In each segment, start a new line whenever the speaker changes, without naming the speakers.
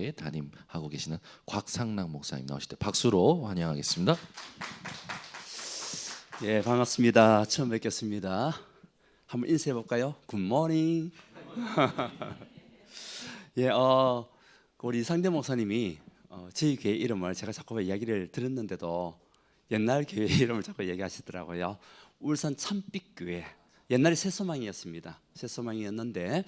교회 담임하고 계시는 곽상락 목사님 나오실 때 박수로 환영하겠습니다.
예, 반갑습니다. 처음 뵙겠습니다. 한번 인사해 볼까요? 굿모닝. 예, 우리 상대 목사님이 저희 교회 이름을 제가 자꾸 이야기를 들었는데도 옛날 교회 이름을 자꾸 얘기하시더라고요. 울산 참빛교회. 옛날에 새소망이었습니다. 새소망이었는데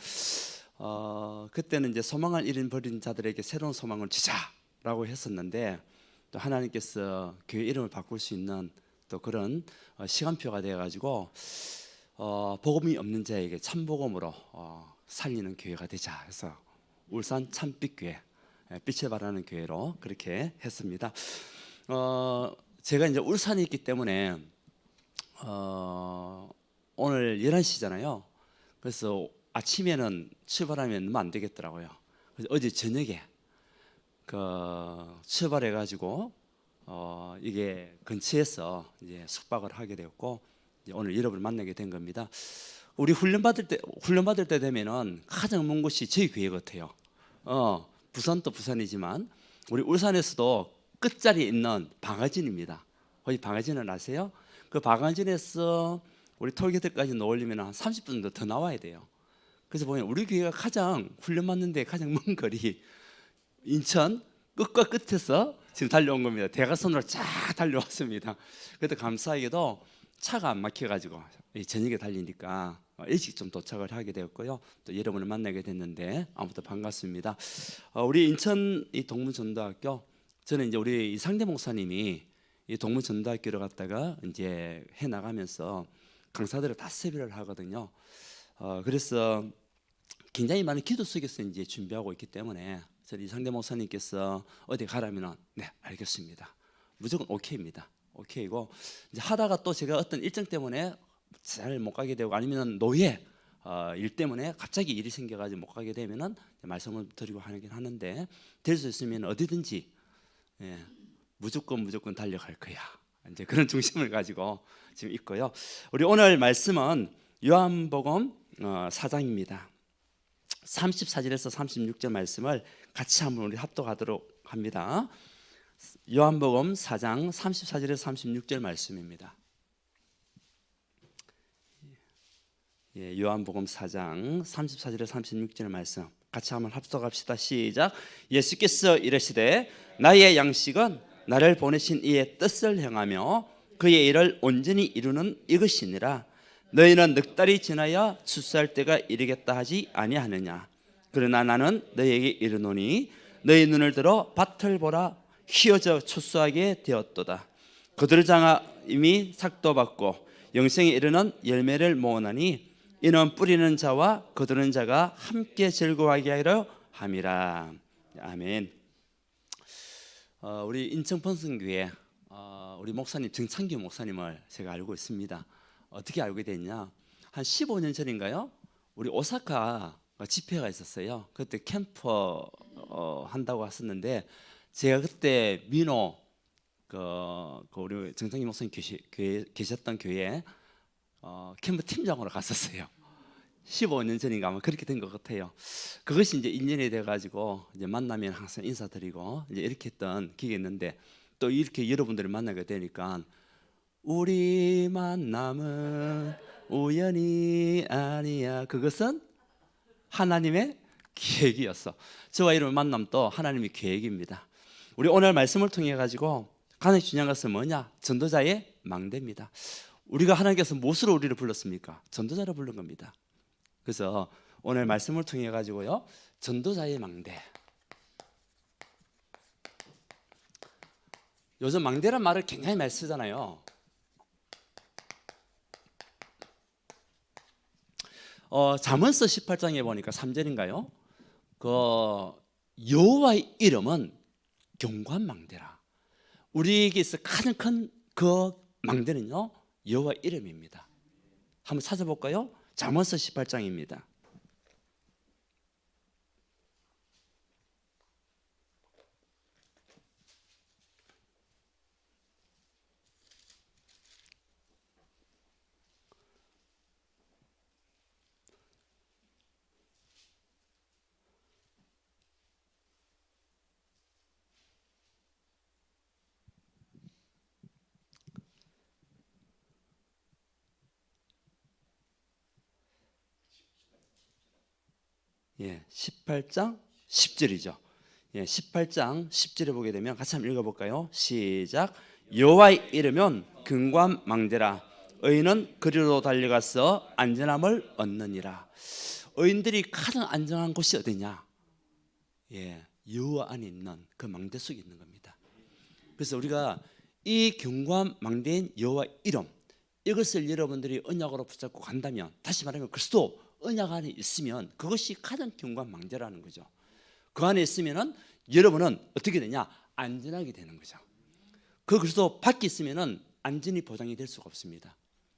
그때는 이제 소망을 잃어버린 자들에게 새로운 소망을 주자라고 했었는데 또 하나님께서 교회 이름을 바꿀 수 있는 또 그런 시간표가 되어가지고 복음이 없는 자에게 참복음으로 살리는 교회가 되자 해서 울산 참빛교회, 빛을 발하는 교회로 그렇게 했습니다. 제가 이제 울산에 있기 때문에 오늘 11시잖아요. 그래서 아침에는 출발하면 안 되겠더라고요. 그래서 어제 저녁에 출발해가지고 이게 근처에서 이제 숙박을 하게 되었고 이제 오늘 여러분을 만나게 된 겁니다. 우리 훈련 받을 때 되면은 가장 먼 곳이 저희 교회 같아요. 부산도 부산이지만 우리 울산에서도 끝자리에 있는 방아진입니다. 거기 방아진을 아세요? 그 방아진에서 우리 톨게이트까지 넣으려면 한 30분 정도 더 나와야 돼요. 그래서 보면 우리 교회가 가장 훈련 받는데 가장 먼 거리 인천 끝과 끝에서 지금 달려온 겁니다. 대각선으로 쫙 달려왔습니다. 그래도 감사하게도 차가 안 막혀가지고 저녁에 달리니까 일찍 좀 도착을 하게 되었고요. 또 여러분을 만나게 됐는데 아무튼 반갑습니다. 우리 인천 이 동문전도학교, 저는 이제 우리 상대 목사님이 이 동문전도학교를 갔다가 이제 해 나가면서 강사들을 다 섭외를 하거든요. 그래서 굉장히 많은 기도 속에서 이제 준비하고 있기 때문에 저희 상대 목사님께서 어디 가라면은 네 알겠습니다. 무조건 오케이입니다. 오케이고 이제 하다가 또 제가 어떤 일정 때문에 잘 못 가게 되고 아니면 노예 일 때문에 갑자기 일이 생겨가지고 못 가게 되면은 말씀을 드리고 하긴 하는데 될 수 있으면 어디든지 무조건 달려갈 거야. 이제 그런 중심을 가지고 지금 있고요. 우리 오늘 말씀은 요한복음 4장입니다. 34절에서 36절 말씀을 같이 한번 우리 합독하도록 합니다. 요한복음 4장 34절에서 36절 말씀입니다. 요한복음 4장 34절에서 36절 말씀 같이 한번 합독합시다. 시작. 예수께서 이르시되 나의 양식은 나를 보내신 이의 뜻을 행하며 그의 일을 온전히 이루는 이것이니라. 너희는 넉 달이 지나야 추수할 때가 이르겠다 하지 아니하느냐. 그러나 나는 너희에게 이르노니 너희 눈을 들어 밭을 보라. 휘어져 추수하게 되었도다. 그들 장아 이미 삭도 받고 영생에 이르는 열매를 모으나니 이는 뿌리는 자와 거두는 자가 함께 즐거워하게 하려 함이라. 아멘. 우리 인천 번성교회 우리 목사님 정창규 목사님을 제가 알고 있습니다. 어떻게 알게 됐냐? 한 15년 전인가요? 우리 오사카 집회가 있었어요. 그때 캠프 한다고 했었는데 제가 그때 민호 우리 정창규 목사님 계셨던 교회 캠프 팀장으로 갔었어요. 15년 전인가 아마 그렇게 된 것 같아요. 그것이 이제 인연이 돼가지고 이제 만나면 항상 인사드리고 이제 이렇게 했던 기억이 있는데 또 이렇게 여러분들을 만나게 되니까 우리 만남은 우연이 아니야. 그것은 하나님의 계획이었어. 저와 이런 만남도 하나님의 계획입니다. 우리 오늘 말씀을 통해 가지고 가장 중요한 것은 뭐냐? 전도자의 망대입니다. 우리가 하나님께서 무엇으로 우리를 불렀습니까? 전도자로 부른 겁니다. 그래서 오늘 말씀을 통해 가지고요, 전도자의 망대. 요즘 망대란 말을 굉장히 많이 쓰잖아요. 잠언서 18장에 보니까 3절인가요? 여호와의 이름은 견고한 망대라. 우리에게서 가장 큰 그 망대는요, 여호와 이름입니다. 한번 찾아볼까요? 잠언서 18장입니다. 18장 10절이죠. 18장 10절에 보게 되면 같이 한번 읽어볼까요? 시작. 여호와의 이름은 금관망대라. 의인은 그리로 달려가서 안전함을 얻느니라. 의인들이 가장 안전한 곳이 어디냐? 여호와 안에 있는 그 망대 속에 있는 겁니다. 그래서 우리가 이 금관망대인 여호와 이름, 이것을 여러분들이 언약으로 붙잡고 간다면, 다시 말하면 그리스도 언약 안에 있으면 그것이 가장 금관망대라는 거죠. 그 안에 있으면은 여러분은 어떻게 되냐? 안전하게 되는 거죠. 그 그리스도 밖에 있으면은 안전이 보장이 될 수가 없습니다.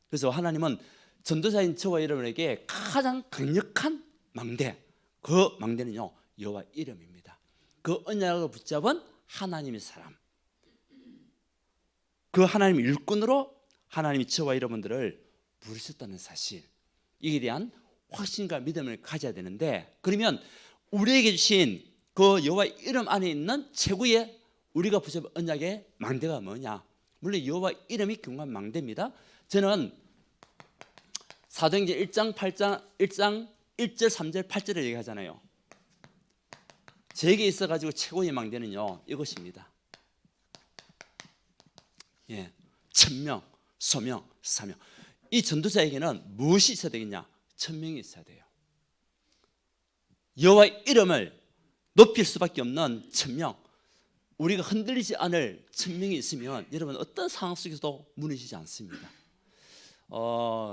그래서 하나님은 전도자인 저와 여러분에게 가장 강력한 망대, 그 망대는요 여호와 이름입니다. 그 언약을 붙잡은 하나님의 사람, 그 하나님의 일꾼으로 하나님이 저와 여러분들을 부르셨다는 사실, 이에 대한 확신과 믿음을 가져야 되는데, 그러면 우리에게 주신 그 여호와 이름 안에 있는 최고의 우리가 붙잡은 언약의 망대가 뭐냐? 물론 여호와 이름이 금관망대입니다. 저는 사도행전 1장 1절 3절 8절에 얘기하잖아요. 제게 있어가지고 최고의 망대는요 이것입니다. 천명, 소명, 사명. 이 전도자에게는 무엇이 있어야 되겠냐? 천명이 있어야 돼요. 여호와 이름을 높일 수밖에 없는 천명, 우리가 흔들리지 않을 천명이 있으면 여러분 어떤 상황 속에서도 무너지지 않습니다.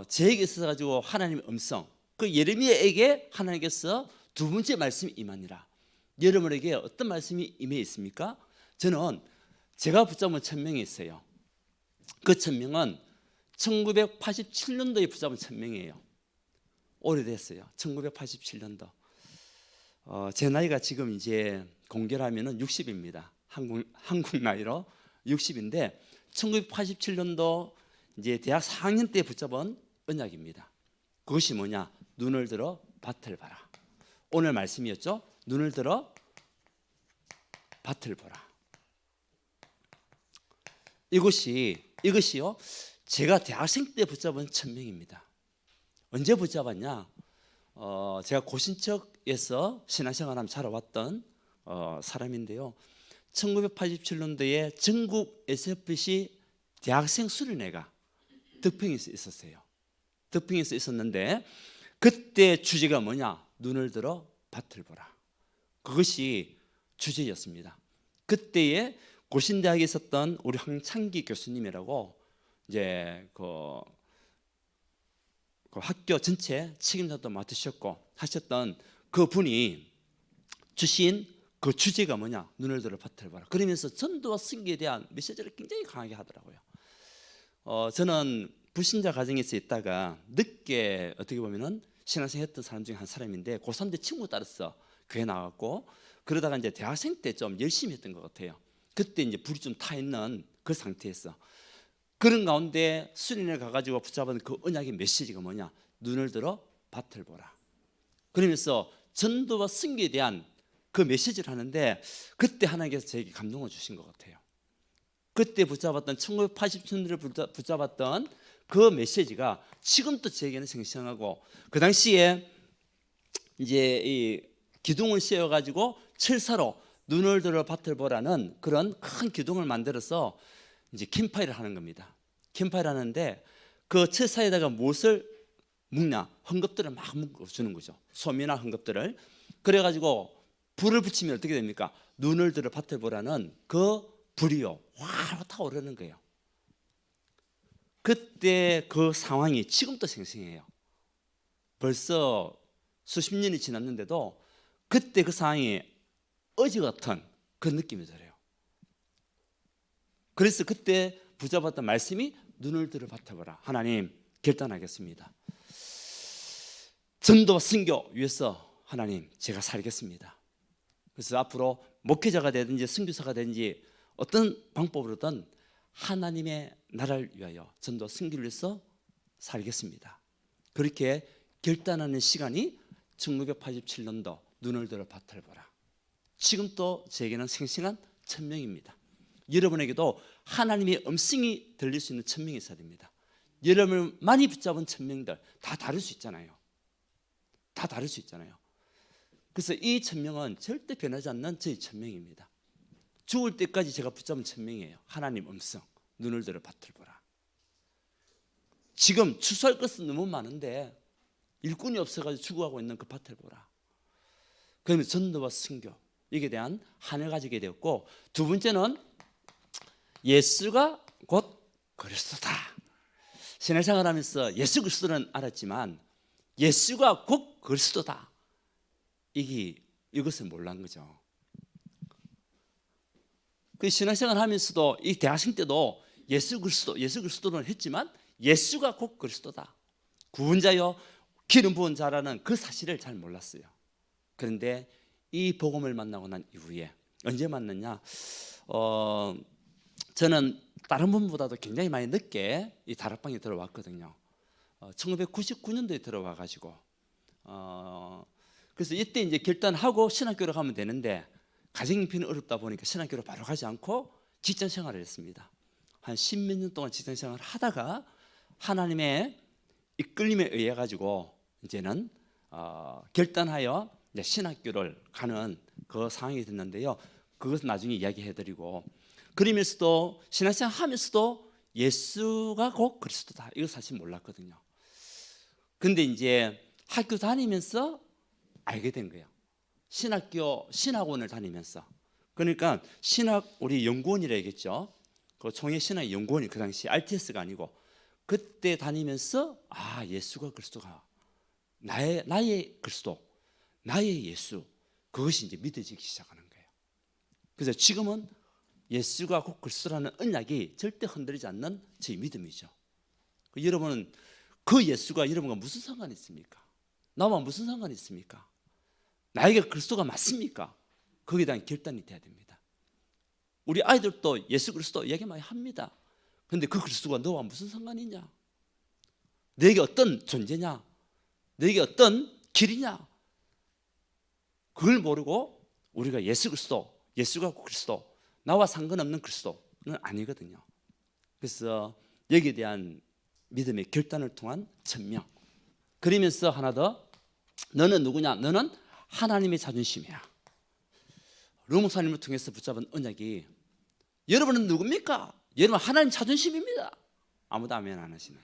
제에게 있어서 가지고 하나님의 음성, 그 예레미야에게 하나님께서 두 번째 말씀이 임하니라. 여러분에게 어떤 말씀이 임해 있습니까? 저는 제가 붙잡은 천명이 있어요. 그 천명은 1987년도에 붙잡은 천명이에요. 오래됐어요. 1987년도. 제 나이가 지금 이제 공개하면은 60입니다. 한국 나이로 60인데 1987년도 이제 대학 4학년 때 붙잡은 언약입니다. 그것이 뭐냐? 눈을 들어 밭을 봐라. 오늘 말씀이었죠. 눈을 들어 밭을 보라. 이것이요 제가 대학생 때 붙잡은 천명입니다. 언제 붙잡았냐? 제가 고신척에서 신앙생활을 자라왔던 사람인데요. 1987년도에 전국 SFC 대학생 수련회가 덕평에서 있었어요. 덕평에서 있었는데 그때 주제가 뭐냐? 눈을 들어 밭을 보라. 그것이 주제였습니다. 그때에 고신대학에 있었던 우리 황창기 교수님이라고 이제 그 학교 전체 책임자도 맡으셨고 하셨던 그 분이 주신 그 주제가 뭐냐? 눈을 들어 밭을 봐라. 그러면서 전도와 승기에 대한 메시지를 굉장히 강하게 하더라고요. 저는 불신자 가정에서 있다가 늦게 어떻게 보면은 신앙생활 했던 사람 중에 한 사람인데 고3 때 친구 따라서 교회 나왔고, 그러다가 이제 대학생 때 좀 열심히 했던 것 같아요. 그때 이제 불이 좀 타 있는 그 상태에서 그런 가운데 수련회 가가지고 붙잡은 그 언약의 메시지가 뭐냐? 눈을 들어 밭을 보라. 그러면서 전도와 승기에 대한 그 메시지를 하는데 그때 하나님께서 저에게 감동을 주신 것 같아요. 그때 붙잡았던 1980년대를 붙잡았던 그 메시지가 지금도 저에게는 생생하고, 그 당시에 이제 이 기둥을 씌워가지고 철사로 눈을 들어 밭을 보라는 그런 큰 기둥을 만들어서 이제 캠파이를 하는 겁니다. 캠파이를 하는데 그 철사에다가 무엇을 묶냐? 헝겊들을 막 묶어주는 거죠. 소미나 헝겊들을. 그래가지고 불을 붙이면 어떻게 됩니까? 눈을 들어 밭을 보라는 그 불이요 확 타오르는 거예요. 그때 그 상황이 지금도 생생해요. 벌써 수십 년이 지났는데도 그때 그 상황이 어제 같은 그 느낌이 들어요. 그래서 그때 붙잡았던 말씀이 눈을 들어 밭아보라. 하나님 결단하겠습니다. 전도와 선교 위해서 하나님 제가 살겠습니다. 그래서 앞으로 목회자가 되든지 선교사가 되든지 어떤 방법으로든 하나님의 나라를 위하여 전도와 선교를 위해서 살겠습니다. 그렇게 결단하는 시간이 1987년도 눈을 들어 밭을 보라. 지금도 제게는 생생한 천명입니다. 여러분에게도 하나님의 음성이 들릴 수 있는 천명이 있어야 됩니다. 여러분을 많이 붙잡은 천명들 다 다를 수 있잖아요. 다 다를 수 있잖아요. 그래서 이 천명은 절대 변하지 않는 저희 천명입니다. 죽을 때까지 제가 붙잡은 천명이에요. 하나님 음성, 눈을 들어 밭을 보라. 지금 추수할 것은 너무 많은데 일꾼이 없어가지고 죽어가고 있는 그 밭을 보라. 그러면 전도와 선교, 이에 대한 한을 가지게 되었고, 두 번째는 예수가 곧 그리스도다. 신앙생활 하면서 예수 그리스도는 알았지만 예수가 곧 그리스도다, 이것을 몰란 거죠. 그 신앙생활 하면서도 이 대학생 때도 예수 그리스도는 했지만 예수가 곧 그리스도다, 구원자요 기름 부은 자라는 그 사실을 잘 몰랐어요. 그런데 이 복음을 만나고 난 이후에 언제 만났냐? 저는 다른 분보다도 굉장히 많이 늦게 이 다락방에 들어왔거든요. 1999년도에 들어와 가지고 그래서 이때 이제 결단하고 신학교로 가면 되는데 가정 형편이 어렵다 보니까 신학교로 바로 가지 않고 직장 생활을 했습니다. 한 10몇 년 동안 직장 생활을 하다가 하나님의 이끌림에 의해 가지고 이제는 결단하여 이제 신학교를 가는 그 상황이 됐는데요. 그것은 나중에 이야기해드리고, 그러면서도 신학생활 하면서도 예수가 곧 그리스도다, 이거 사실 몰랐거든요. 근데 이제 학교 다니면서 알게 된 거예요. 신학원을 다니면서. 그러니까 우리 연구원이라 얘기했죠. 그 총회 신학 연구원이 그 당시 RTS가 아니고, 그때 다니면서 예수가 그리스도가 나의 그리스도, 나의 예수, 그것이 이제 믿어지기 시작하는 거예요. 그래서 지금은 예수가 곧 그리스도라는 언약이 절대 흔들리지 않는 제 믿음이죠. 여러분은 그 예수가 여러분과 무슨 상관이 있습니까? 나와 무슨 상관이 있습니까? 나에게 그리스도가 맞습니까? 거기에 대한 결단이 돼야 됩니다. 우리 아이들도 예수 그리스도 이야기 많이 합니다. 그런데 그 그리스도가 너와 무슨 상관이 있냐? 너에게 어떤 존재냐? 너에게 어떤 길이냐? 그걸 모르고 우리가 예수 그리스도, 예수가 그리스도, 나와 상관없는 그리스도는 아니거든요. 그래서 여기에 대한 믿음의 결단을 통한 천명. 그러면서 하나 더, 너는 누구냐? 너는 하나님의 자존심이야. 루 목사님을 통해서 붙잡은 언약이, 여러분은 누굽니까? 여러분 하나님 자존심입니다. 아무도 아멘 안 하시네.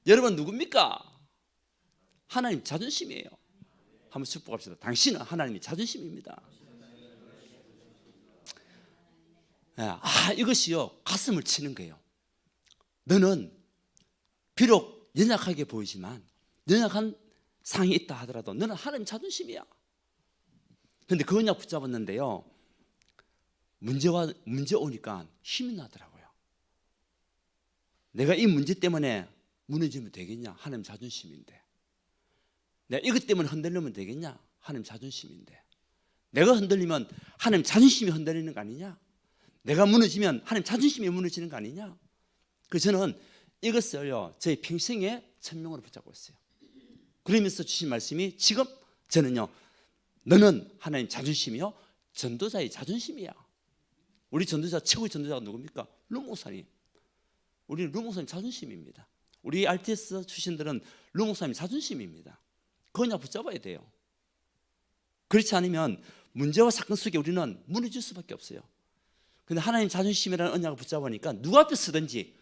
여러분 누굽니까? 하나님 자존심이에요. 한번 축복합시다. 당신은 하나님의 자존심입니다. 이것이요 가슴을 치는 거예요. 너는 비록 연약하게 보이지만, 연약한 상이 있다 하더라도 너는 하나님 자존심이야. 그런데 그 언약 붙잡았는데요, 문제 오니까 힘이 나더라고요. 내가 이 문제 때문에 무너지면 되겠냐? 하나님 자존심인데. 내가 이것 때문에 흔들리면 되겠냐? 하나님 자존심인데. 내가 흔들리면 하나님 자존심이 흔들리는 거 아니냐? 내가 무너지면 하나님 자존심이 무너지는 거 아니냐? 그래서 저는 이것을요 저희 평생의 천명으로 붙잡고 있어요. 그러면서 주신 말씀이, 지금 저는요, 너는 하나님 자존심이요 전도자의 자존심이야. 우리 전도자, 최고의 전도자가 누굽니까? 루 목사님. 우리 루 목사님 자존심입니다. 우리 RTS 출신들은 루 목사님 자존심입니다. 그냥 붙잡아야 돼요. 그렇지 않으면 문제와 사건 속에 우리는 무너질 수밖에 없어요. 근데 하나님 자존심이라는 언약을 붙잡으니까 누구 앞에 서든지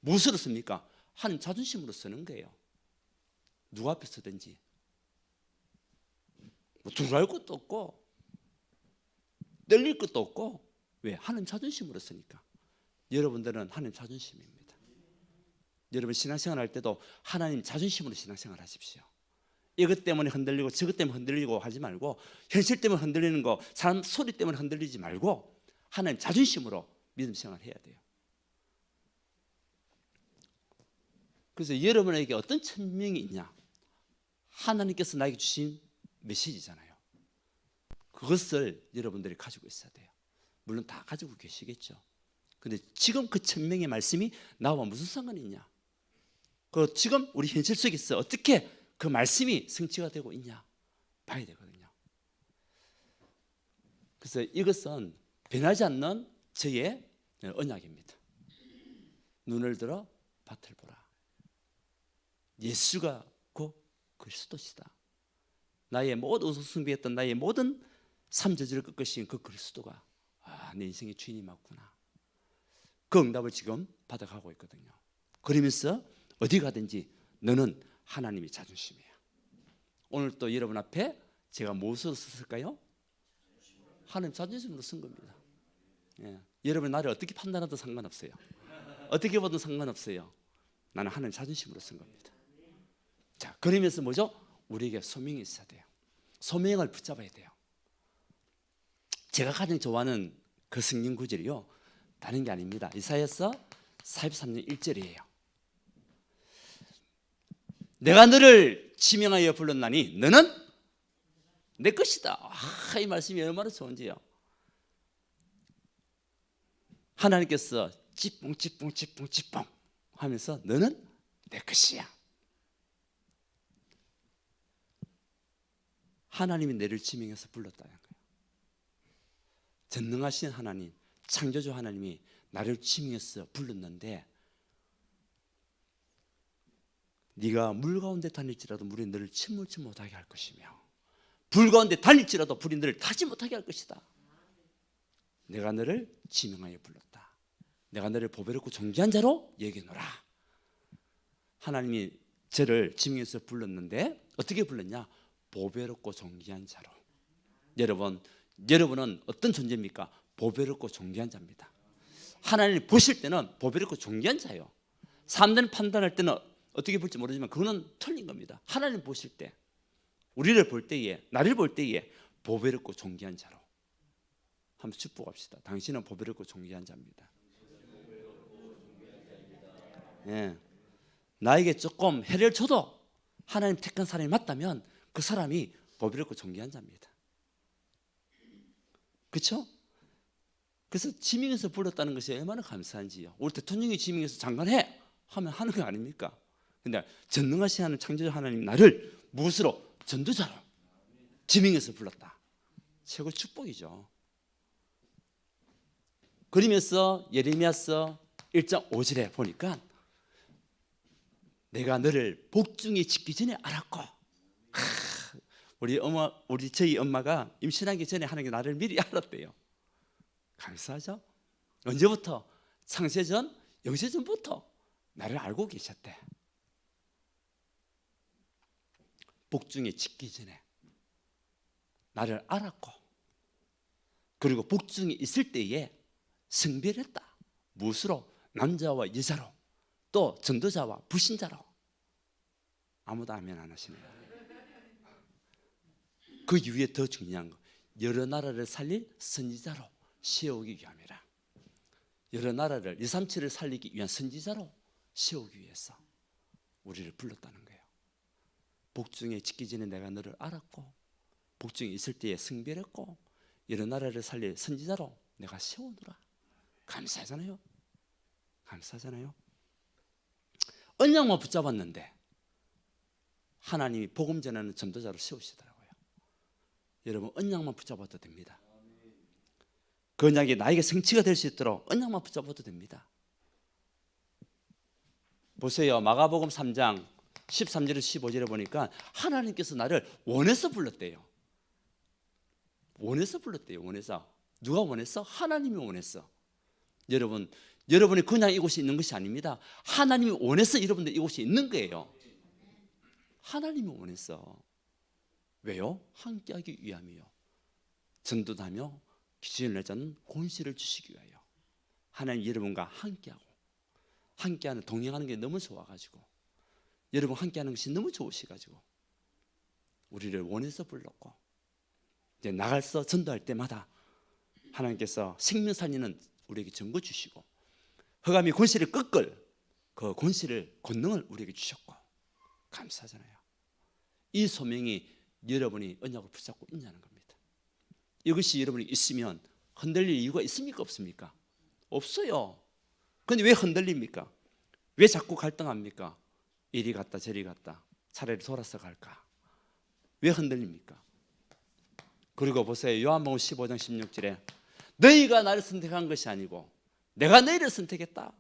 무엇으로 씁니까? 하나님 자존심으로 쓰는 거예요. 누구 앞에 서든지. 두려울 것도 없고 떨릴 것도 없고. 왜? 하나님 자존심으로 쓰니까. 여러분들은 하나님 자존심입니다. 여러분 신앙생활 할 때도 하나님 자존심으로 신앙생활 하십시오. 이것 때문에 흔들리고 저것 때문에 흔들리고 하지 말고, 현실 때문에 흔들리는 거, 사람 소리 때문에 흔들리지 말고 하나님 자존심으로 믿음 생활 해야 돼요. 그래서 여러분에게 어떤 천명이 있냐? 하나님께서 나에게 주신 메시지잖아요. 그것을 여러분들이 가지고 있어야 돼요. 물론 다 가지고 계시겠죠. 근데 지금 그 천명의 말씀이 나와 무슨 상관이 있냐? 지금 우리 현실 속에서 어떻게 그 말씀이 성취가 되고 있냐 봐야 되거든요. 그래서 이것은 변하지 않는 저의 언약입니다. 눈을 들어 밭을 보라. 예수가 곧 그리스도시다. 나의 모든 우승숭배했던 나의 모든 삶저지를 꺾으신 그 그리스도가 내 인생의 주인이 맞구나. 그 응답을 지금 받아가고 있거든요. 그러면서 어디 가든지 너는 하나님의 자존심이야. 오늘 또 여러분 앞에 제가 무엇으로 썼을까요? 하나님 자존심으로 쓴 겁니다. 예. 여러분 나를 어떻게 판단하든 상관없어요. 어떻게 보든 상관없어요. 나는 하나님 자존심으로 쓴 겁니다. 자, 그러면서 뭐죠? 우리에게 소명이 있어야 돼요. 소명을 붙잡아야 돼요. 제가 가장 좋아하는 그 성경 구절이요, 다른 게 아닙니다. 이사야서 43장 1절이에요. 내가 너를 지명하여 불렀나니 너는 내 것이다. 이 말씀이 얼마나 좋은지요. 하나님께서 찌뽕 하면서 너는 내 것이야. 하나님이 너를 지명해서 불렀다는 거예요. 전능하신 하나님, 창조주 하나님이 나를 지명해서 불렀는데, 네가 물 가운데 다닐지라도 물이 너를 침몰치 못하게 할 것이며 불 가운데 다닐지라도 불이 너를 타지 못하게 할 것이다. 내가 너를 지명하여 불렀다. 내가 너를 보배롭고 존귀한 자로 여기노라. 하나님이 저를 지명해서 불렀는데 어떻게 불렀냐? 보배롭고 존귀한 자로. 여러분은 어떤 존재입니까? 보배롭고 존귀한 자입니다. 하나님 보실 때는 보배롭고 존귀한 자예요. 사람들은 판단할 때는 어떻게 볼지 모르지만 그거는 틀린 겁니다. 하나님 보실 때, 우리를 볼 때에, 나를 볼 때에 보배롭고 존귀한 자로 한번 축복합시다. 당신은 보배롭고 존귀한 자입니다. 예. 나에게 조금 해를 줘도 하나님 택한 사람이 맞다면 그 사람이 보배롭고 존귀한 자입니다. 그렇죠? 그래서 지명해서 불렀다는 것이 얼마나 감사한지요. 우리 대통령이 지명해서 장관해 하면 하는 거 아닙니까? 근데 전능하신 하나님, 창조주 하나님 나를 무엇으로? 전도자로 지명해서 불렀다. 최고 축복이죠. 그러면서 예레미야서 1장 5절에 보니까 내가 너를 복중에 짓기 전에 알았고, 저희 엄마가 임신하기 전에 하나님이 나를 미리 알았대요. 감사하죠? 언제부터? 창세전, 영세전부터 나를 알고 계셨대. 복중에 짓기 전에 나를 알았고, 그리고 복중에 있을 때에 성별했다. 무엇으로? 남자와 여자로, 또 전도자와 불신자로. 아무도 아멘 안 하시네요. 그 이후에 더 중요한 거, 여러 나라를 살릴 선지자로 세우기 위함이라. 여러 나라를 237을 살리기 위한 선지자로 세우기 위해서 우리를 불렀다는 거예요. 복중에 짓기 전에 내가 너를 알았고, 복중에 있을 때에 성별했고, 여러 나라를 살릴 선지자로 내가 세우노라. 감사하잖아요. 감사하잖아요. 언약만 붙잡았는데 하나님이 복음 전하는 전도자로 세우시더라고요. 여러분, 언약만 붙잡아도 됩니다. 그 언약이 나에게 성취가 될 수 있도록 언약만 붙잡아도 됩니다. 보세요. 마가복음 3장 13절에서 15절에 보니까 하나님께서 나를 원해서 불렀대요. 원해서 불렀대요. 원해서. 누가 원했어? 하나님이 원했어. 여러분이 그냥 이곳에 있는 것이 아닙니다. 하나님이 원해서 여러분들 이곳에 있는 거예요. 하나님이 원했어. 왜요? 함께하기 위함이요. 전도하며 기준을 내자는 권세를 주시기 위하여. 하나님 여러분과 함께하는, 동행하는 게 너무 좋아가지고, 여러분 함께하는 것이 너무 좋으셔가지고 우리를 원해서 불렀고, 이제 나가서 전도할 때마다 하나님께서 생명 살리는 우리에게 증거 주시고, 흑암이 권세를 꺾을 그 권세를, 권능을 우리에게 주셨고, 감사하잖아요. 이 소명이 여러분이 언약을 붙잡고 있냐는 겁니다. 이것이 여러분이 있으면 흔들릴 이유가 있습니까? 없습니까? 없어요. 그런데 왜 흔들립니까? 왜 자꾸 갈등합니까? 이리 갔다 저리 갔다, 차라리 돌아서 갈까? 왜 흔들립니까? 그리고 보세요. 요한복음 15장 16절에 너희가 나를 선택한 것이 아니고 내가 너희를 선택했다.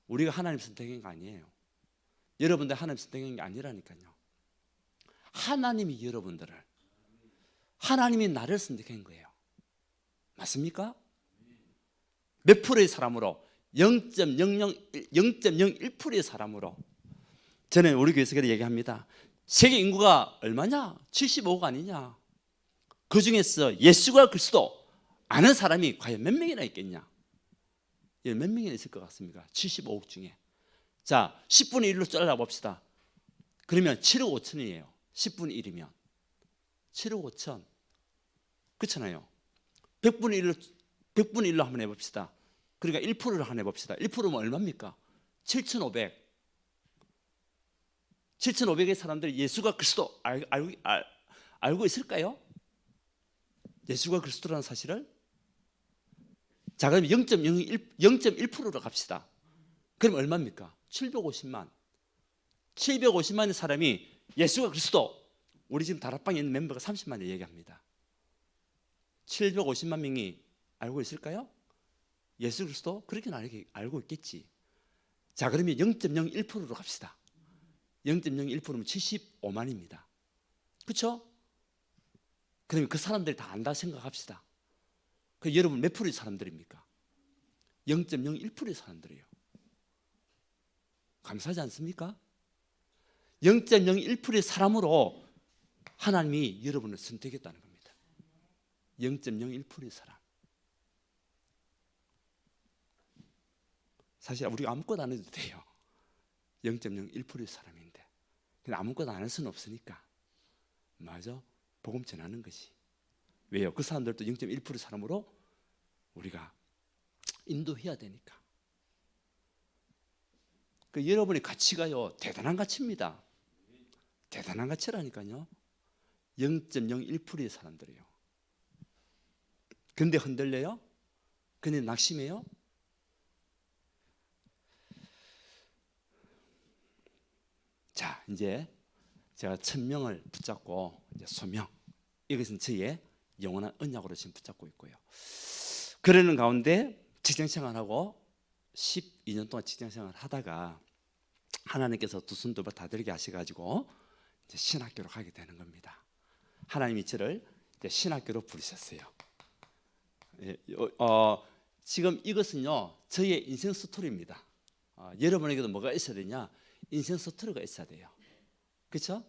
우리가 하나님 선택한 게 아니에요. 여러분들 하나님 선택한 게 아니라니까요. 하나님이 여러분들을, 하나님이 나를 선택한 거예요. 맞습니까? 몇 프로의 사람으로? 0.01%의 사람으로. 저는 우리 교회에서 그렇게 얘기합니다. 세계 인구가 얼마냐? 75억 아니냐? 그 중에서 예수가 그리스도 아는 사람이 과연 몇 명이나 있겠냐? 몇 명이나 있을 것 같습니까? 75억 중에. 자, 10분의 1로 잘라봅시다. 그러면 7억 5천이에요. 10분의 1이면 7억 5천. 그렇잖아요. 100분의 1로 한번 해봅시다. 그러니까 1%를 한번 해봅시다. 1%면 얼마입니까? 7,500. 7,500의 사람들이 예수가 그리스도 알고 있을까요? 예수가 그리스도라는 사실을? 자, 그럼 0.1%로 갑시다. 그럼 얼마입니까? 750만. 750만의 사람이 예수가 그리스도. 우리 지금 다락방에 있는 멤버가 30만을 얘기합니다. 750만 명이 알고 있을까요? 예수 그리스도? 그렇게는 알고 있겠지. 자, 그러면 0.01%로 갑시다. 0.01%면 75만입니다. 그렇죠? 그러면 그 사람들이 다 안다 생각합시다. 그 여러분 몇 프로의 사람들입니까? 0.01%의 사람들이에요. 감사하지 않습니까? 0.01%의 사람으로 하나님이 여러분을 선택했다는 겁니다. 0.01%의 사람. 사실 우리가 아무것도 안 해도 돼요. 0.01%의 사람인데. 근데 아무것도 안 할 수는 없으니까. 맞아? 복음 전하는 것이. 왜요? 그 사람들도 0.1%의 사람으로 우리가 인도해야 되니까. 그 여러분의 가치가요, 대단한 가치입니다. 대단한 가치라니까요. 0.01%의 사람들이에요. 근데 흔들려요? 근데 낙심해요? 자, 이제 제가 1000명을 붙잡고 이제 소명. 이것은 저의 영원한 언약으로 지금 붙잡고 있고요. 그러는 가운데 직장생활하고 12년 동안 직장생활을 하다가 하나님께서 두 손 두 발 다 들게 하셔가지고 이제 신학교로 가게 되는 겁니다. 하나님이 저를 이제 신학교로 부르셨어요. 지금 이것은요 저의 인생 스토리입니다. 여러분에게도 뭐가 있어야 되냐? 인생 스토리가 있어야 돼요. 그렇죠?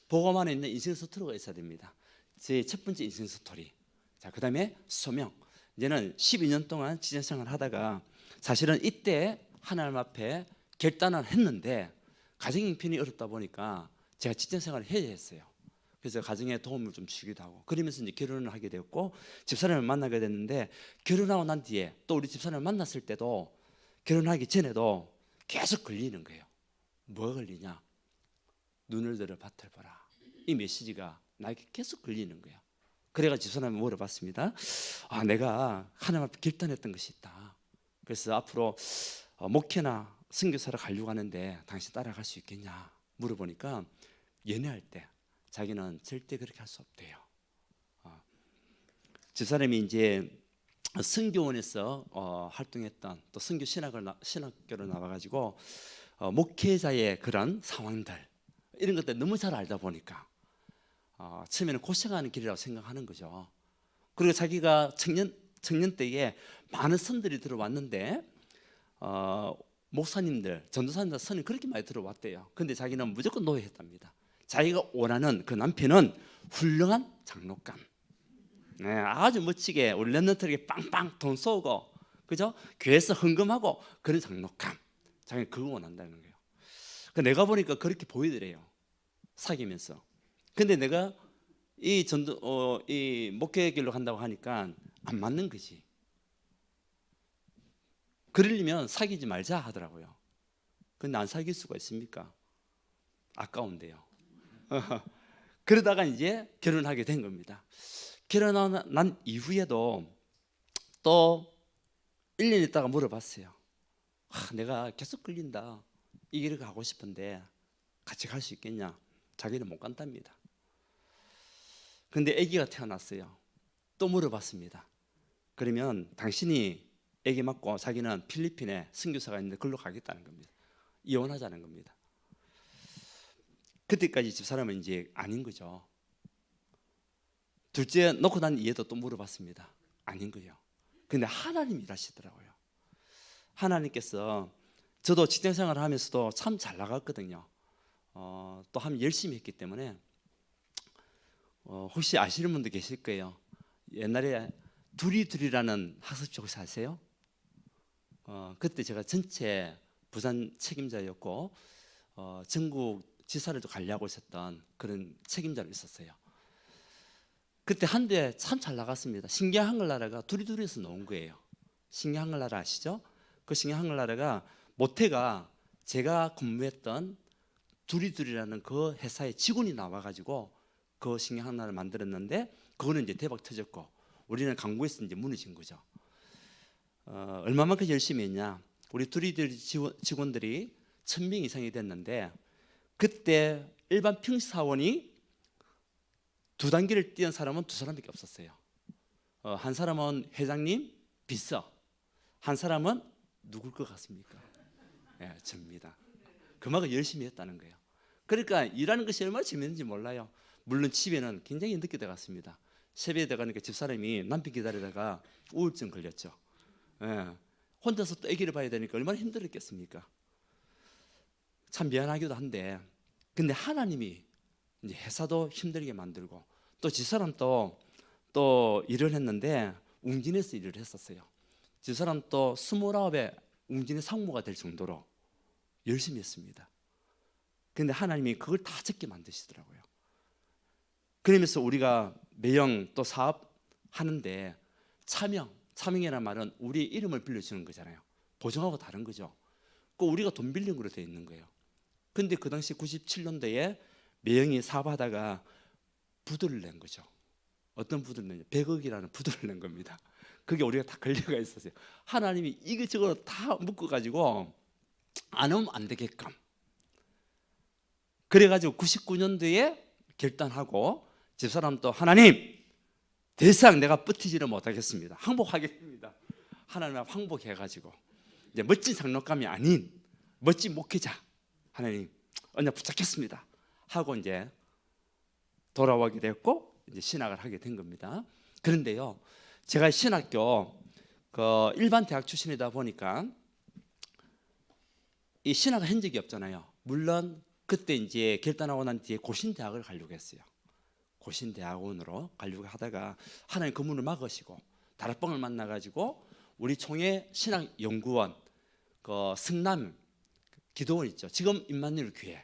복음 안에 있는 인생 스토리가 있어야 됩니다. 제 첫 번째 인생 스토리. 자, 그다음에 소명. 이제는 12년 동안 직장생활을 하다가 사실은 이때 하나님 앞에 결단을 했는데 가정 형편이 어렵다 보니까 제가 직장생활을 해야 했어요. 그래서 가정에 도움을 좀 주기도 하고 그러면서 이제 결혼을 하게 되었고 집사람을 만나게 됐는데 결혼하고 난 뒤에 또 우리 집사람을 만났을 때도 결혼하기 전에도 계속 걸리는 거예요. 뭐가 걸리냐? 눈을 들어 밭을 보라. 이 메시지가 나에게 계속 걸리는 거예요. 그래가지고 집사람이 물어봤습니다. 내가 하나님 앞에 결단했던 것이 있다. 그래서 앞으로 목회나 선교사를 가려고 하는데 당신 따라갈 수 있겠냐 물어보니까 연애할 때 자기는 절대 그렇게 할 수 없대요. 집사람이 이제 선교원에서 활동했던 또 선교 신학교로 나와가지고 목회자의 그런 상황들 이런 것들 너무 잘 알다 보니까 처음에는 고생하는 길이라고 생각하는 거죠. 그리고 자기가 청년 때에 많은 선들이 들어왔는데 목사님들, 전도사님들 선이 그렇게 많이 들어왔대요. 근데 자기는 무조건 노예했답니다. 자기가 원하는 그 남편은 훌륭한 장로감. 네, 아주 멋지게 우리 랩런트에게 빵빵 돈 쏘고 그죠? 교회에서 헌금하고 그런 장로감. 자기는 그거 원한다는 거예요. 내가 보니까 그렇게 보이더래요. 사귀면서. 근데 내가 이 목회 길로 간다고 하니까 안 맞는 거지. 그러려면 사귀지 말자 하더라고요. 근데 안 사귈 수가 있습니까? 아까운데요. 그러다가 이제 결혼하게 된 겁니다. 결혼한 난 이후에도 또 1년 있다가 물어봤어요. 내가 계속 끌린다. 이 길을 가고 싶은데 같이 갈 수 있겠냐? 자기는 못 간답니다. 근데 아기가 태어났어요. 또 물어봤습니다. 그러면 당신이 아기 맞고 자기는 필리핀에 선교사가 있는데 그걸로 가겠다는 겁니다. 이혼하자는 겁니다. 그때까지 집사람은 이제 아닌 거죠. 둘째 놓고 난 이해도 또 물어봤습니다. 아닌 거예요. 근데 하나님이 일하시더라고요. 하나님께서 저도 직장생활을 하면서도 참 잘 나갔거든요. 또 한 열심히 했기 때문에 혹시 아시는 분도 계실 거예요. 옛날에 두리두리라는 학습지 혹시 아세요? 그때 제가 전체 부산 책임자였고 전국 지사를 관리하고 있었던 그런 책임자로 있었어요. 그때 한때 참 잘 나갔습니다. 신기한 한글나라가 두리두리에서 나온 거예요. 신기한 한글나라 아시죠? 그 신기한 한글나라가 모태가 제가 근무했던 두리두리라는 그 회사의 직원이 나와가지고 그 신기한 한글나라를 만들었는데 그거는 이제 대박 터졌고 우리는 강구에서 이제 무너진 거죠. 얼마만큼 열심히 했냐? 우리 두리두리 직원들이 1,000명 이상이 됐는데 그때 일반 평사원이 2단계를 뛰는 사람은 2사람밖에 없었어요. 한 사람은 회장님, 비서. 한 사람은 누굴 것 같습니까? 네, 접니다. 그만큼 열심히 했다는 거예요. 그러니까 일하는 것이 얼마나 재밌는지 몰라요. 물론 집에는 굉장히 늦게 들어갔습니다. 새벽에 들어가니까 집사람이 남편 기다리다가 우울증 걸렸죠. 예, 혼자서 또 아기를 봐야 되니까 얼마나 힘들었겠습니까? 참 미안하기도 한데 근데 하나님이 이제 회사도 힘들게 만들고 또 집사람 또 일을 했는데 웅진에서 일을 했었어요. 집사람 또 29에 웅진의 상무가 될 정도로 열심히 했습니다. 근데 하나님이 그걸 다 적게 만드시더라고요. 그러면서 우리가 매형 또 사업 하는데 차명이라는 말은 우리 이름을 빌려주는 거잖아요. 보증하고 다른 거죠. 그 우리가 돈 빌린 거로 되어 있는 거예요. 근데 그 당시 97년도에 매형이 사업하다가 부도를 낸 거죠. 어떤 부도를 냈냐? 100억이라는 부도를 낸 겁니다. 그게 우리가 다 걸려가 있었어요. 하나님이 이것저것 다 묶어가지고 안 오면 안 되게끔. 그래가지고 99년도에 결단하고 집사람도 하나님 더 이상 내가 버티지를 못하겠습니다. 항복하겠습니다. 하나님 앞 항복해가지고 이제 멋진 장로감이 아닌 멋진 목회자 하나님 언약 붙잡겠습니다 하고 이제 돌아오게 됐고 이제 신학을 하게 된 겁니다. 그런데요, 제가 신학교 그 일반 대학 출신이다 보니까 이 신학을 한 적이 없잖아요. 물론 그때 이제 결단하고 난 뒤에 고신대학을 가려고 했어요. 고신대학원으로 가려고 하다가 하나님 그 문을 막으시고 다락방을 만나가지고 우리 총회 신학연구원 그 성남 기도원 있죠. 지금 임마누엘 교회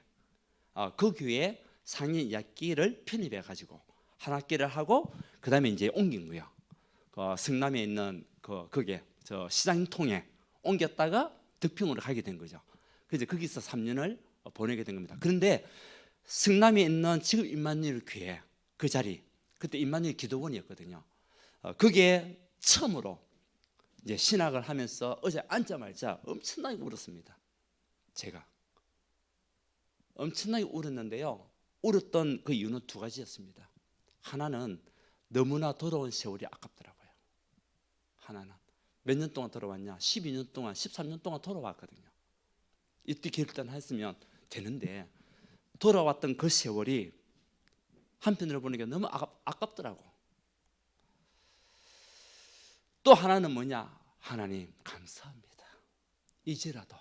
그 교회 상인 2학기를 편입해가지고 한 학기를 하고 그 다음에 이제 옮긴 거예요. 그 성남에 있는 그게 저 시장통에 옮겼다가 덕평으로 가게 된 거죠. 그래서 거기서 3년을 보내게 된 겁니다. 그런데 성남에 있는 지금 임마누엘 교회 그 자리 그때 임마누엘 기도원이었거든요. 그게 처음으로 이제 신학을 하면서 어제 앉자마자 엄청나게 울었습니다. 제가 엄청나게 울었는데요. 울었던 그 이유는 2가지였습니다. 하나는 너무나 돌아온 세월이 아깝더라고요. 하나는 몇 년 동안 돌아왔냐? 12년 동안 13년 동안 돌아왔거든요. 이때 결단했으면 되는데 돌아왔던 그 세월이 한편으로 보니까 너무 아깝더라고. 또 하나는 뭐냐? 하나님 감사합니다. 이제라도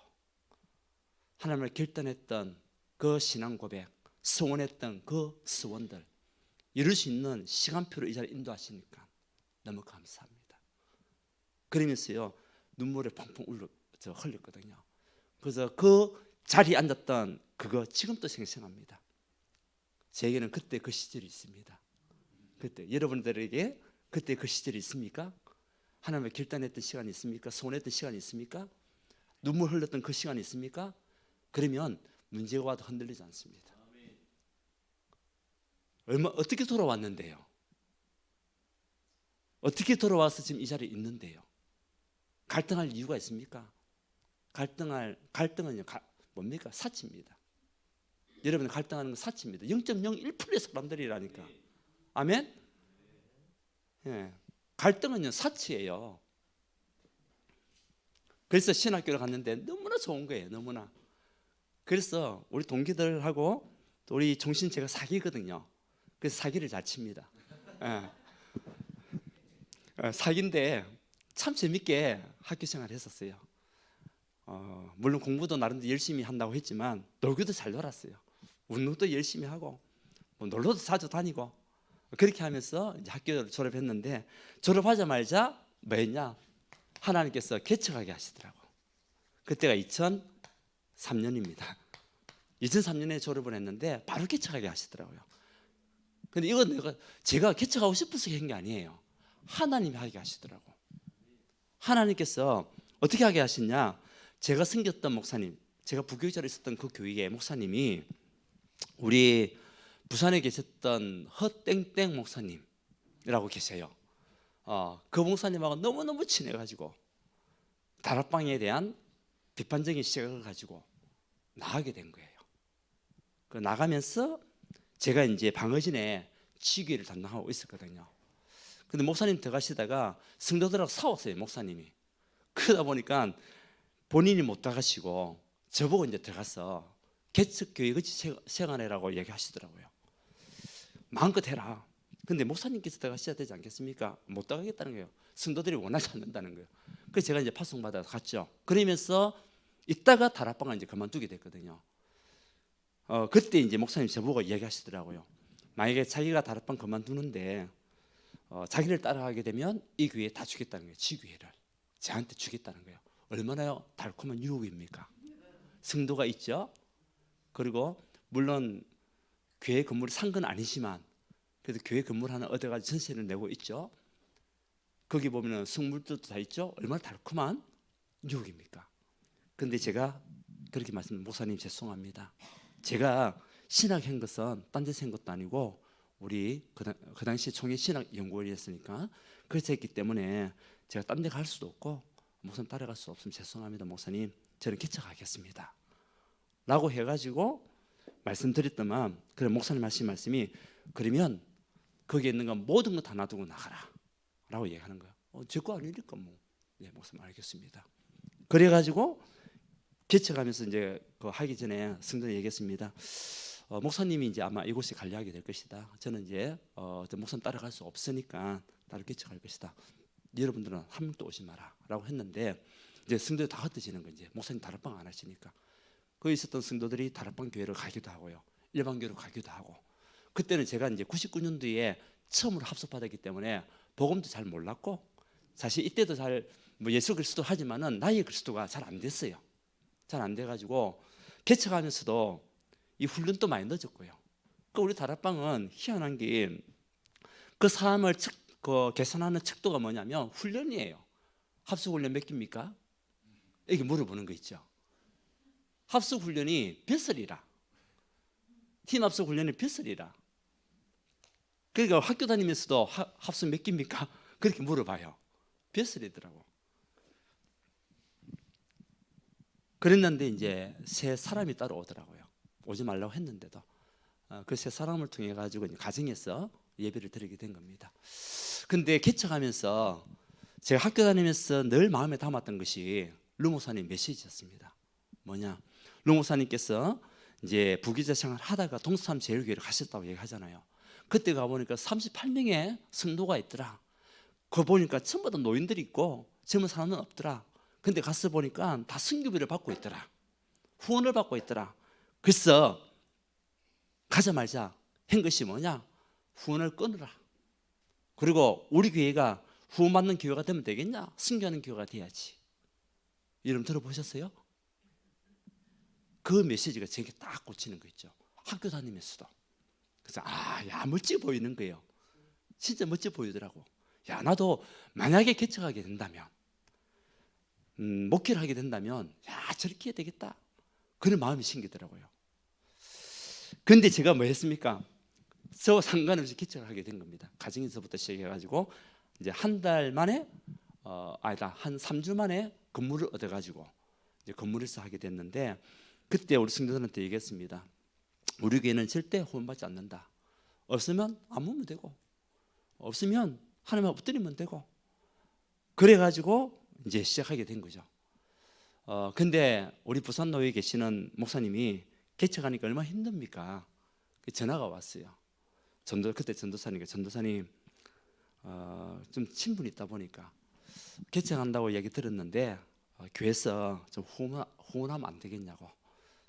하나님을 결단했던 그 신앙 고백, 소원했던 그 소원들 이룰 수 있는 시간표로 이 자리에 인도하시니까 너무 감사합니다. 그러면서요 눈물을 펑펑 흘렸거든요. 그래서 그 자리에 앉았던 그거 지금도 생생합니다. 제게는 그때 그 시절이 있습니다. 그때 여러분들에게 그때 그 시절이 있습니까? 하나님을 결단했던 시간이 있습니까? 소원했던 시간이 있습니까? 눈물 흘렸던 그 시간이 있습니까? 그러면 문제가 와도 흔들리지 않습니다. 어떻게 돌아왔는데요? 어떻게 돌아와서 지금 이 자리에 있는데요? 갈등할 이유가 있습니까? 갈등은요 뭡니까? 사치입니다. 여러분 갈등하는 건 사치입니다. 0.01%의 사람들이라니까. 아멘? 예. 갈등은요 사치예요. 그래서 신학교를 갔는데 너무나 좋은 거예요. 너무나. 그래서 우리 동기들하고 또 우리 종신 제가 사기거든요. 그래서 사기를 잘 칩니다. 예. 사기인데 참 재밌게 학교 생활을 했었어요. 물론 공부도 나름대로 열심히 한다고 했지만 놀기도 잘 놀았어요. 운동도 열심히 하고 뭐 놀러도 자주 다니고 그렇게 하면서 이제 학교를 졸업했는데 졸업하자마자 뭐였냐? 하나님께서 개척하게 하시더라고. 그때가 2003년입니다. 2003년에 졸업을 했는데 바로 개척하게 하시더라고요. 근데 이건 제가 개척하고 싶어서 한 게 아니에요. 하나님이 하게 하시더라고. 하나님께서 어떻게 하게 하시냐? 제가 섬겼던 목사님, 제가 부교육자로 있었던 그 교회의 목사님이 우리 부산에 계셨던 허땡땡 목사님이라고 계세요. 그 목사님하고 너무너무 친해가지고 다락방에 대한 비판적인 시각을 가지고 나가게 된 거예요. 그 나가면서 제가 이제 방어진에 치기를 담당하고 있었거든요. 근데 목사님 들어가시다가 성도들하고 싸웠어요, 목사님이. 그러다 보니까 본인이 못 들어가시고 저보고 이제 들어가서 개척교회 같이 생활해라고 얘기하시더라고요. 마음껏 해라. 근데 목사님께서 들어가셔야 되지 않겠습니까? 못 들어가겠다는 거예요. 성도들이 원하지 않는다는 거예요. 그래서 제가 이제 파송받아서 갔죠. 그러면서 이따가 다락방을 이제 그만두게 됐거든요. 그때 이제 목사님 저보고 얘기하시더라고요. 만약에 자기가 다락방 그만두는데 자기를 따라가게 되면 이 교회 다 주겠다는 거예요. 지교회를 저한테 주겠다는 거예요. 얼마나 달콤한 유혹입니까? 성도가 있죠. 그리고 물론 교회 건물을 산 건 아니지만 그래도 교회 건물 하나 얻어가지고 전세를 내고 있죠. 거기 보면은 성물들도 다 있죠. 얼마나 달콤한 유혹입니까? 근데 제가 그렇게 목사님 죄송합니다. 제가 신학한 것은 딴 데서 한 것도 아니고 우리 그 당시 총회 신학연구원이었으니까 그래서 했기 때문에 제가 딴 데 갈 수도 없고 목사님 따라갈 수 없으면 죄송합니다. 목사님 저는 개척하겠습니다 라고 해가지고 말씀드렸더만 그래 목사님 하신 말씀이 그러면 거기에 있는 건 모든 거 다 놔두고 나가라 라고 얘기하는 거예요. 제 거 아니니까 뭐. 네, 목사님 알겠습니다. 그래가지고 개척하면서 이제 그 하기 전에 성도에 얘기했습니다. 목사님이 이제 아마 이곳에 관리하게 될 것이다. 저는 이제 목사님 따라갈 수 없으니까 따로 개척할 것이다. 여러분들은 한 명도 오지 마라라고 했는데 이제 성도들 다 흩어지는 거 이제 목사님 다락방 안 하시니까 거기 있었던 성도들이 다락방 교회를 가기도 하고요, 일반 교회로 가기도 하고. 그때는 제가 이제 99년도에 처음으로 합숙받았기 때문에 복음도 잘 몰랐고 사실 이때도 잘 뭐 예수 그리스도 하지만은 나의 그리스도가 잘 안 됐어요. 잘 안 돼가지고 개척하면서도 이 훈련도 많이 늦었고요. 그 우리 다락방은 희한한 게 그 사람을 개선하는 척도가 뭐냐면 훈련이에요. 합숙 훈련 몇 개입니까? 이렇게 물어보는 거 있죠. 합숙 훈련이 벼슬이라. 팀 합숙 훈련이 벼슬이라. 그러니까 학교 다니면서도 합숙 몇 개입니까? 그렇게 물어봐요. 벼슬이더라고. 그랬는데 이제 세 사람이 따로 오더라고요. 오지 말라고 했는데도 그 세 사람을 통해 가지고 가정에서 예배를 드리게 된 겁니다. 근데 개척하면서 제가 학교 다니면서 늘 마음에 담았던 것이 루 목사님 메시지였습니다. 뭐냐? 루 목사님께서 이제 부교자 생활 하다가 동산 제일교회를 가셨다고 얘기하잖아요. 그때 가보니까 38명의 성도가 있더라. 그거 보니까 전부 다 노인들이 있고 젊은 사람은 없더라. 근데 가서 보니까 다 선교비를 받고 있더라. 후원을 받고 있더라. 그래서 가자마자 한 것이 뭐냐? 후원을 끊으라. 그리고 우리 교회가 후원받는 교회가 되면 되겠냐? 선교하는 교회가 돼야지. 여러분 들어보셨어요? 그 메시지가 제게 딱 꽂히는 거 있죠. 학교 다니면서도. 그래서 야 멋져 보이는 거예요. 진짜 멋져 보이더라고. 야 나도 만약에 개척하게 된다면 목회를 하게 된다면 야 저렇게 해야 되겠다. 그런 마음이 생기더라고요. 근데 제가 뭐 했습니까? 저 상관없이 개척을 하게 된 겁니다. 가정에서부터 시작해가지고 이제 한 달 만에 한 3주 만에 건물을 얻어가지고 이제 건물에서 하게 됐는데 그때 우리 성도들한테 얘기했습니다. 우리 교회는 절대 후원받지 않는다. 없으면 안 모으면 되고 없으면 하나님 앞에 엎드리면 되고 그래가지고 이제 시작하게 된 거죠. 근데 우리 부산노회에 계시는 목사님이 개척하니까 얼마나 힘듭니까? 전화가 왔어요. 그때 전도사님 좀 친분이 있다 보니까 개척한다고 얘기 들었는데 교회에서 좀 후원하면 안 되겠냐고,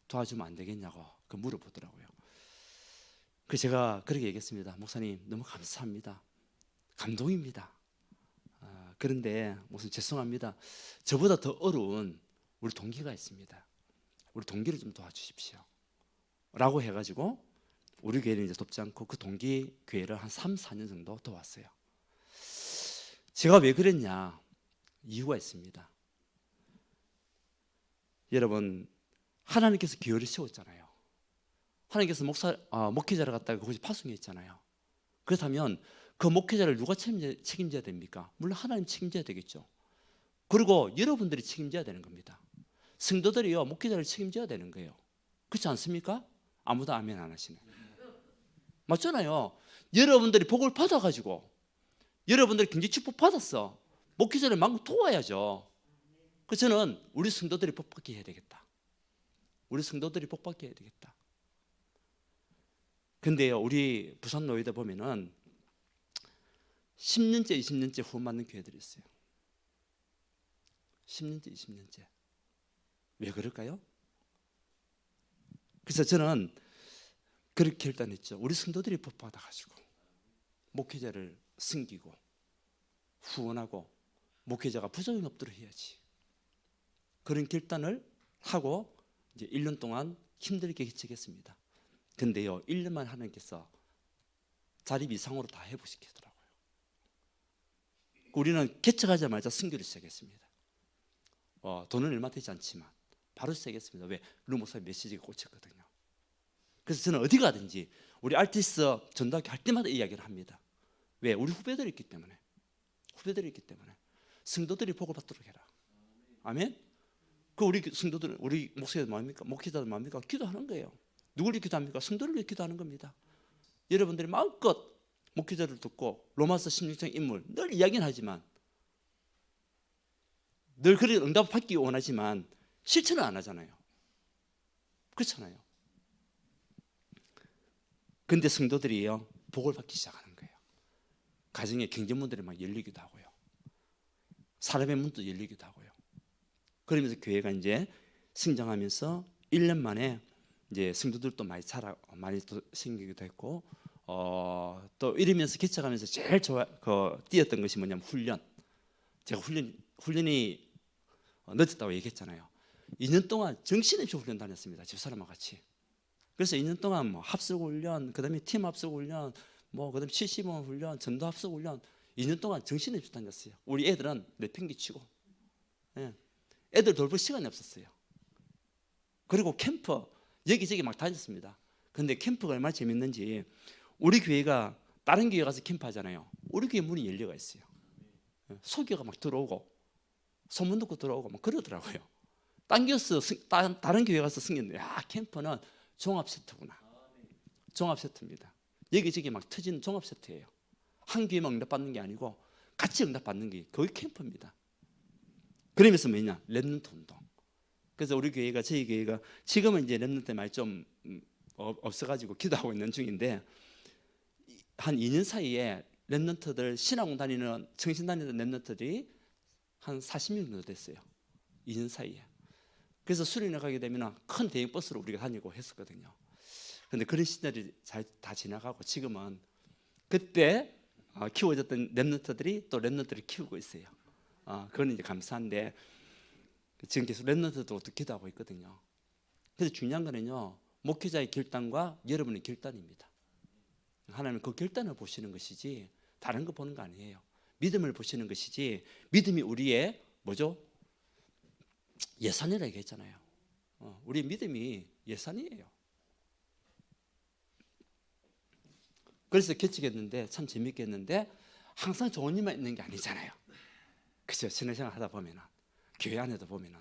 도와주면 안 되겠냐고 그 물어보더라고요. 그 제가 그렇게 얘기했습니다. 목사님 너무 감사합니다. 감동입니다. 그런데 무슨 죄송합니다. 저보다 더 어려운 우리 동기가 있습니다. 우리 동기를 좀 도와주십시오. 라고 해가지고 우리 교회는 이제 돕지 않고 그 동기 교회를 한 3, 4년 정도 도왔어요. 제가 왜 그랬냐? 이유가 있습니다. 여러분, 하나님께서 교회를 세웠잖아요. 하나님께서 목회자를 갖다가 그곳에 파송했잖아요. 그렇다면 그 목회자를 누가 책임져야 됩니까? 물론 하나님 책임져야 되겠죠. 그리고 여러분들이 책임져야 되는 겁니다. 성도들이요, 목회자를 책임져야 되는 거예요. 그렇지 않습니까? 아무도 아멘 안 하시네. 맞잖아요. 여러분들이 복을 받아가지고 여러분들이 경제 축복 받았어. 목회자를 마음껏 도와야죠. 그래서 저는 우리 성도들이 복받게 해야 되겠다. 우리 성도들이 복받게 해야 되겠다. 근데요, 우리 부산 노예대 보면은 10년째, 20년째 후원 받는 교회들이 있어요. 10년째, 20년째. 왜 그럴까요? 그래서 저는 그렇게 결단했죠. 우리 성도들이 복 받아가지고 목회자를 섬기고 후원하고 목회자가 부족이 없도록 해야지. 그런 결단을 하고 이제 1년 동안 힘들게 개척했습니다. 근데요, 1년만 하나님께서 자립 이상으로 다 회복시키더라고요. 우리는 개척하자마자 선교를 시작했습니다. 돈은 얼마 되지 않지만 바로 시작했습니다. 왜? 루 목사님 메시지가 꽂혔거든요. 그래서 저는 어디 가든지 우리 알티스 전도학교 할 때마다 이야기를 합니다. 왜? 우리 후배들이 있기 때문에. 후배들이 있기 때문에 성도들이 복을 받도록 해라. 아멘. 그 우리 성도들, 우리 목사들 뭐합니까? 목회자들 뭐합니까? 기도하는 거예요. 누구를 기도합니까? 성도를 위해 기도하는 겁니다. 여러분들이 마음껏 목회자를 듣고 로마서 16장 인물 늘 이야기는 하지만 늘 그런 응답 받기 원하지만 실천을 안 하잖아요. 그렇잖아요. 근데 성도들이요, 복을 받기 시작하는 거예요. 가정의 경제문들이 막 열리기도 하고요. 사람의 문도 열리기도 하고요. 그러면서 교회가 이제 성장하면서 1년 만에 이제 성도들도 많이 또 생기기도 했고, 또 이러면서 개척하면서 제일 뛰었던 것이 뭐냐면 훈련. 제가 훈련이 늦었다고 얘기했잖아요. 2년 동안 정신없이 훈련 다녔습니다. 집사람과 같이. 그래서 2년 동안 뭐 합숙 훈련, 그다음에 팀 합숙 훈련, 뭐 그다음에 70원 훈련, 전도 합숙 훈련 2년 동안 정신없이 다녔어요. 우리 애들은 내팽개치고, 애들 돌볼 시간이 없었어요. 그리고 캠프 여기저기 막 다녔습니다. 근데 캠프가 얼마나 재밌는지, 우리 교회가 다른 교회 가서 캠프 하잖아요. 우리 교회 문이 열려가 있어요. 소교가 막 들어오고 소문 듣고 들어오고 막 그러더라고요. 다른 교회 가서 승겼는데, 캠프는 종합 세트구나. 종합 세트입니다. 여기저기 막 터지는 종합 세트예요. 한 교회만 응답받는 게 아니고 같이 응답받는 게 거의 캠프입니다. 그러면서 뭐냐? 렘넌트 운동. 그래서 우리 교회가, 저희 교회가 지금은 이제 렘넌트 많이 좀 없어가지고 기도하고 있는 중인데, 한 2년 사이에 렘넌트들 신앙 다니는, 정신 다니는 렘넌트들이 한 40명 정도 됐어요. 2년 사이에. 그래서 수련회 가게 되면 큰 대형 버스로 우리가 다니고 했었거든요. 그런데 그런 시절이 다 지나가고 지금은 그때 키워졌던 렘넌트들이 또 렘넌트를 키우고 있어요. 그건 이제 감사한데, 지금 계속 렘넌트도 기도하고 있거든요. 그래서 중요한 거는요, 목회자의 결단과 여러분의 결단입니다. 하나님은 그 결단을 보시는 것이지 다른 거 보는 거 아니에요. 믿음을 보시는 것이지, 믿음이 우리의 뭐죠? 예산이라고 얘기했잖아요. 우리 믿음이 예산이에요. 그래서 개척했는데 참 재밌게 했는데, 항상 좋은 일만 있는 게 아니잖아요. 그죠? 신앙생활 하다 보면은, 교회 안에도 보면은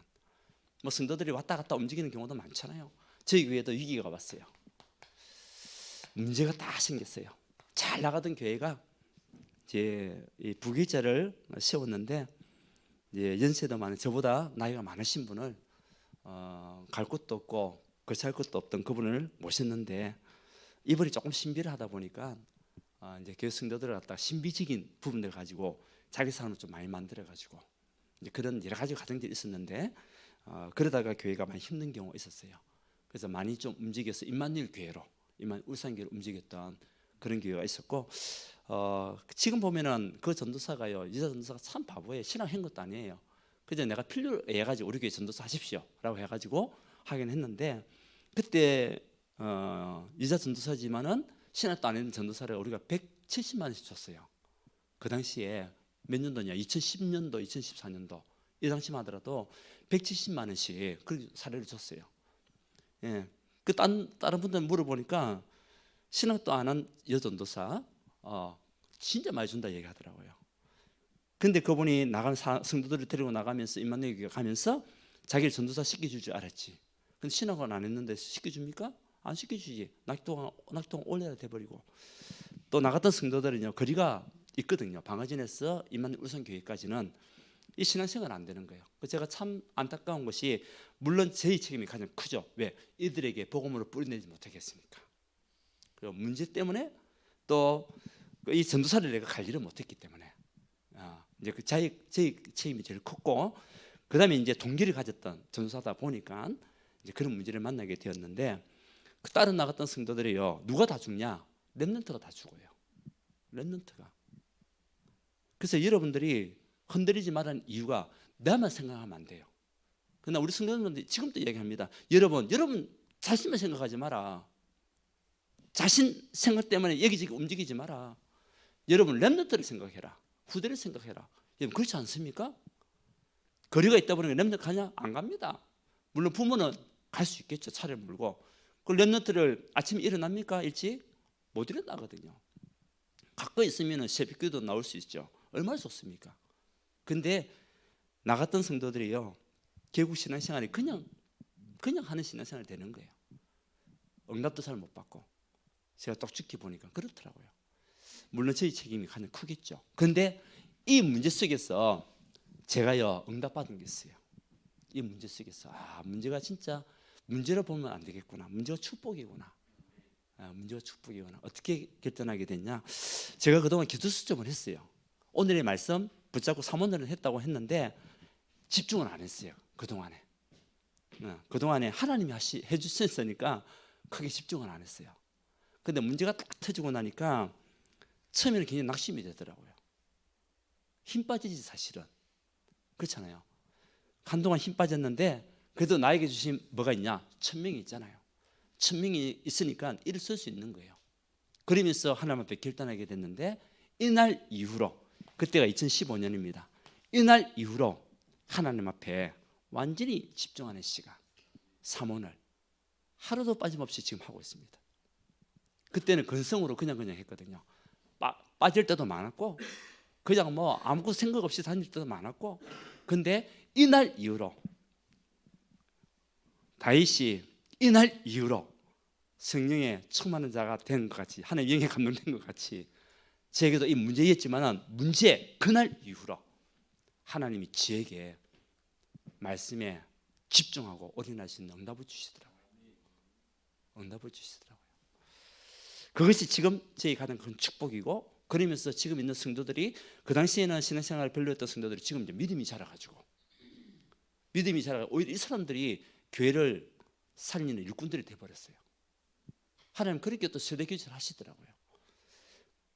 뭐 성도들이 왔다 갔다 움직이는 경우도 많잖아요. 저희 교회도 위기가 왔어요. 문제가 다 생겼어요. 잘 나가던 교회가 이제 이 부교육자를 세웠는데, 이제 연세도 많은, 저보다 나이가 많으신 분을 갈 곳도 없고 거처할 곳도 없던 그분을 모셨는데, 이번이 조금 신비하다 보니까 이제 교회 성도들을 갖다 신비적인 부분들 가지고 자기 사람을 좀 많이 만들어 가지고 이제 그런 여러 가지 과정들이 있었는데 그러다가 교회가 많이 힘든 경우가 있었어요. 그래서 많이 좀 움직여서 임마누엘 교회로 울산교회로 움직였던 그런 교회가 있었고 지금 보면은 그 전도사가요, 이사 전도사가 참 바보예요. 신앙한 것도 아니에요. 그저 내가 필요로 해가지고 우리 교회 전도사 하십시오라고 해가지고 하긴 했는데 그때 이사 전도사지만은 신학도 안 했는 전도사를 우리가 170만 원씩 줬어요. 그 당시에 몇 년도냐? 2010년도, 2014년도 이 당시만 하더라도 170만 원씩 그 사례를 줬어요. 예, 그 다른 분들 물어보니까 신학도 안 한 여전도사 진짜 많이 준다 얘기하더라고요. 근데 그분이 나가는 성도들을 데리고 나가면서 임마누엘 교회 가면서 자기를 전도사 시켜줄 줄 알았지. 근데 신학은 안 했는데 시켜줍니까? 안 시켜주지. 낙동강 올려야 돼버리고. 또 나갔던 성도들은요 거리가 있거든요. 방화진에서 임마누엘 울산교회까지는 이 신앙생활 안 되는 거예요. 제가 참 안타까운 것이 물론 저희 책임이 가장 크죠. 왜? 이들에게 복음으로 뿌리내지 못하겠습니까? 그리고 문제 때문에 또 이 전도사를 내가 관리를 못했기 때문에 이제 그 저희 책임이 제일 컸고 그 다음에 이제 동기를 가졌던 전도사다 보니까 이제 그런 문제를 만나게 되었는데 그 따로 나갔던 성도들이요 누가 다 죽냐? 렘넌트가 다 죽어요. 렘넌트가. 그래서 여러분들이 흔들리지 말라는 이유가 나만 생각하면 안 돼요. 그러나 우리 성도님들 지금도 얘기합니다. 여러분 자신만 생각하지 마라. 자신 생각 때문에 여기저기 움직이지 마라. 여러분 렘넌트를 생각해라. 후대를 생각해라. 여러분 그렇지 않습니까? 거리가 있다 보니까 렘넌트 가냐? 안 갑니다. 물론 부모는 갈 수 있겠죠. 차를 몰고. 그 렘넌트를 아침에 일어납니까? 일찍? 못 일어나거든요. 가까이 있으면 새벽기도 나올 수 있죠. 얼마나 좋습니까? 근데 나갔던 성도들이요 결국 신앙생활이 그냥 하는 신앙생활이 되는 거예요. 응답도 잘 못 받고 제가 똑똑히 보니까 그렇더라고요. 물론 저희 책임이 가장 크겠죠. 근데 이 문제 속에서 제가요 응답받은 게 있어요. 이 문제 속에서 문제가 진짜 문제로 보면 안 되겠구나. 문제가 축복이구나. 문제가 축복이구나. 어떻게 결단하게 됐냐? 제가 그동안 기도 수점을 했어요. 오늘의 말씀 붙잡고 사모늘을 했다고 했는데 집중을 안 했어요. 그동안에 하나님이 해주셨으니까 크게 집중을 안 했어요. 근데 문제가 딱 터지고 나니까 처음에는 굉장히 낙심이 되더라고요. 힘 빠지지 사실은. 그렇잖아요. 한동안 힘 빠졌는데 그래도 나에게 주신 뭐가 있냐? 천명이 있잖아요. 천명이 있으니까 일을 쓸 수 있는 거예요. 그러면서 하나님 앞에 결단하게 됐는데 이날 이후로 그때가 2015년입니다. 이날 이후로 하나님 앞에 완전히 집중하는 시간 3원을 하루도 빠짐없이 지금 하고 있습니다. 그때는 근성으로 그냥 했거든요. 빠질 때도 많았고 그냥 뭐 아무것도 생각 없이 다닐 때도 많았고 근데 이날 이후로 다윗이 이날 이후로 성령에 충만한 자가 된 것 같이 하나님 영에 감동된 것 같이 제게도 이 문제였지만 그날 이후로 하나님이 저에게 말씀에 집중하고 올인할 수 있는 응답을 주시더라고요. 그것이 지금 저희 가장 큰 축복이고 그러면서 지금 있는 성도들이 그 당시에는 신앙생활을 별로였던 성도들이 지금 이제 믿음이 자라가지고 오히려 이 사람들이 교회를 살리는 일꾼들이 돼버렸어요. 하나님 그렇게 또 세대 교체를 하시더라고요.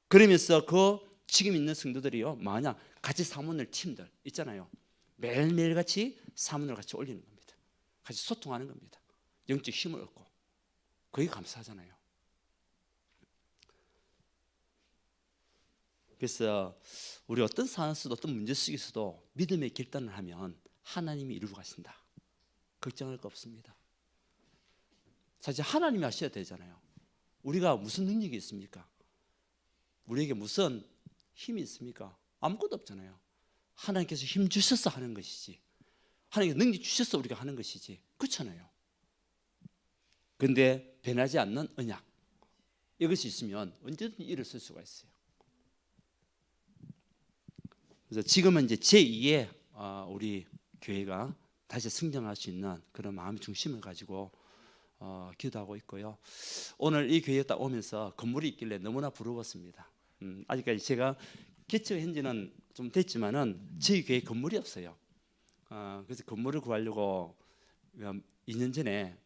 그러면서 그 지금 있는 성도들이요 만약 같이 사모늘 팀들 있잖아요. 매일매일 같이 사모늘 같이 올리는 겁니다. 같이 소통하는 겁니다. 영적 힘을 얻고 그게 감사하잖아요. 그래서 우리 어떤 상황 속에서도 어떤 문제 속에서도 믿음의 결단을 하면 하나님이 이루고 가신다. 걱정할 거 없습니다. 사실 하나님이 하셔야 되잖아요. 우리가 무슨 능력이 있습니까? 우리에게 무슨 힘이 있습니까? 아무것도 없잖아요. 하나님께서 힘 주셔서 하는 것이지 하나님께서 능력 주셔서 우리가 하는 것이지 그렇잖아요. 그런데 변하지 않는 언약 이것이 있으면 언제든지 일을 쓸 수가 있어요. 그래서 지금은 이제 제2의 우리 교회가 다시 성장할 수 있는 그런 마음의 중심을 가지고 기도하고 있고요. 오늘 이 교회에 딱 오면서 건물이 있길래 너무나 부러웠습니다. 아직까지 제가 개척한 지는 좀 됐지만은 저희 교회 건물이 없어요. 그래서 건물을 구하려고 2년 전에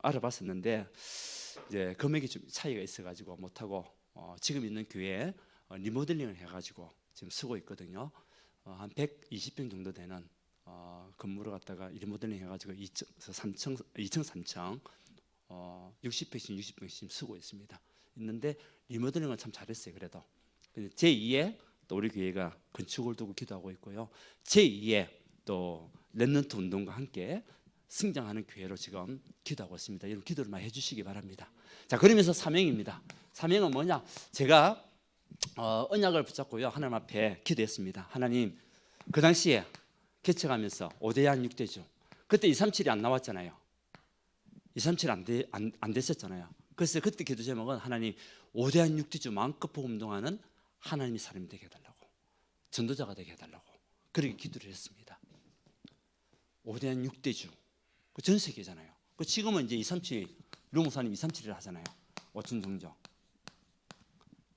알아봤었는데 이제 금액이 좀 차이가 있어가지고 못하고 지금 있는 교회에 리모델링을 해가지고 지금 쓰고 있거든요. 한 120평 정도 되는 건물을 갖다가 리모델링 해가지고 2층, 3층 60평씩 60평씩 쓰고 있습니다. 있는데 리모델링은 참 잘했어요. 그래도 제2의 또 우리 교회가 건축을 두고 기도하고 있고요. 제2의 또 렘넌트 운동과 함께 승장하는 교회로 지금 기도하고 있습니다. 여러분 기도를 많이 해주시기 바랍니다. 자, 그러면서 사명입니다. 사명은 뭐냐? 제가 언약을 붙잡고요 하나님 앞에 기도했습니다. 하나님, 그 당시에 개척하면서 5대양 6대주 그때 237이 안 나왔잖아요. 237 안 됐었잖아요. 그래서 그때 기도 제목은 하나님 5대양 6대주 마음껏 복음운동하는 하나님의 사람이 되게 해달라고, 전도자가 되게 해달라고 그렇게 기도를 했습니다. 5대양 6대주 전 세계잖아요. 지금은 이제 237 류목사님 237을 하잖아요. 5천 종족.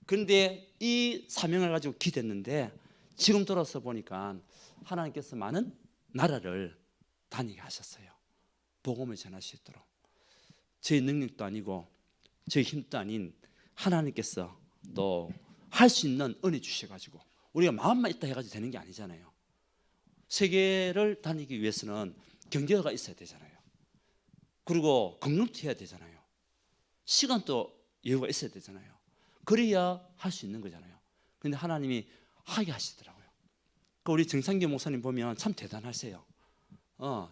그런데 이 사명을 가지고 기도했는데 지금 돌아서 보니까 하나님께서 많은 나라를 다니게 하셨어요. 복음을 전할 수 있도록. 저희 능력도 아니고 저희 힘도 아닌 하나님께서 또 할 수 있는 은혜 주셔가지고 우리가 마음만 있다 해가지고 되는 게 아니잖아요. 세계를 다니기 위해서는 경제가 있어야 되잖아요. 그리고 건강도 해야 되잖아요. 시간도 여유가 있어야 되잖아요. 그래야 할 수 있는 거잖아요. 그런데 하나님이 하게 하시더라고요. 우리 정상규 목사님 보면 참 대단하세요.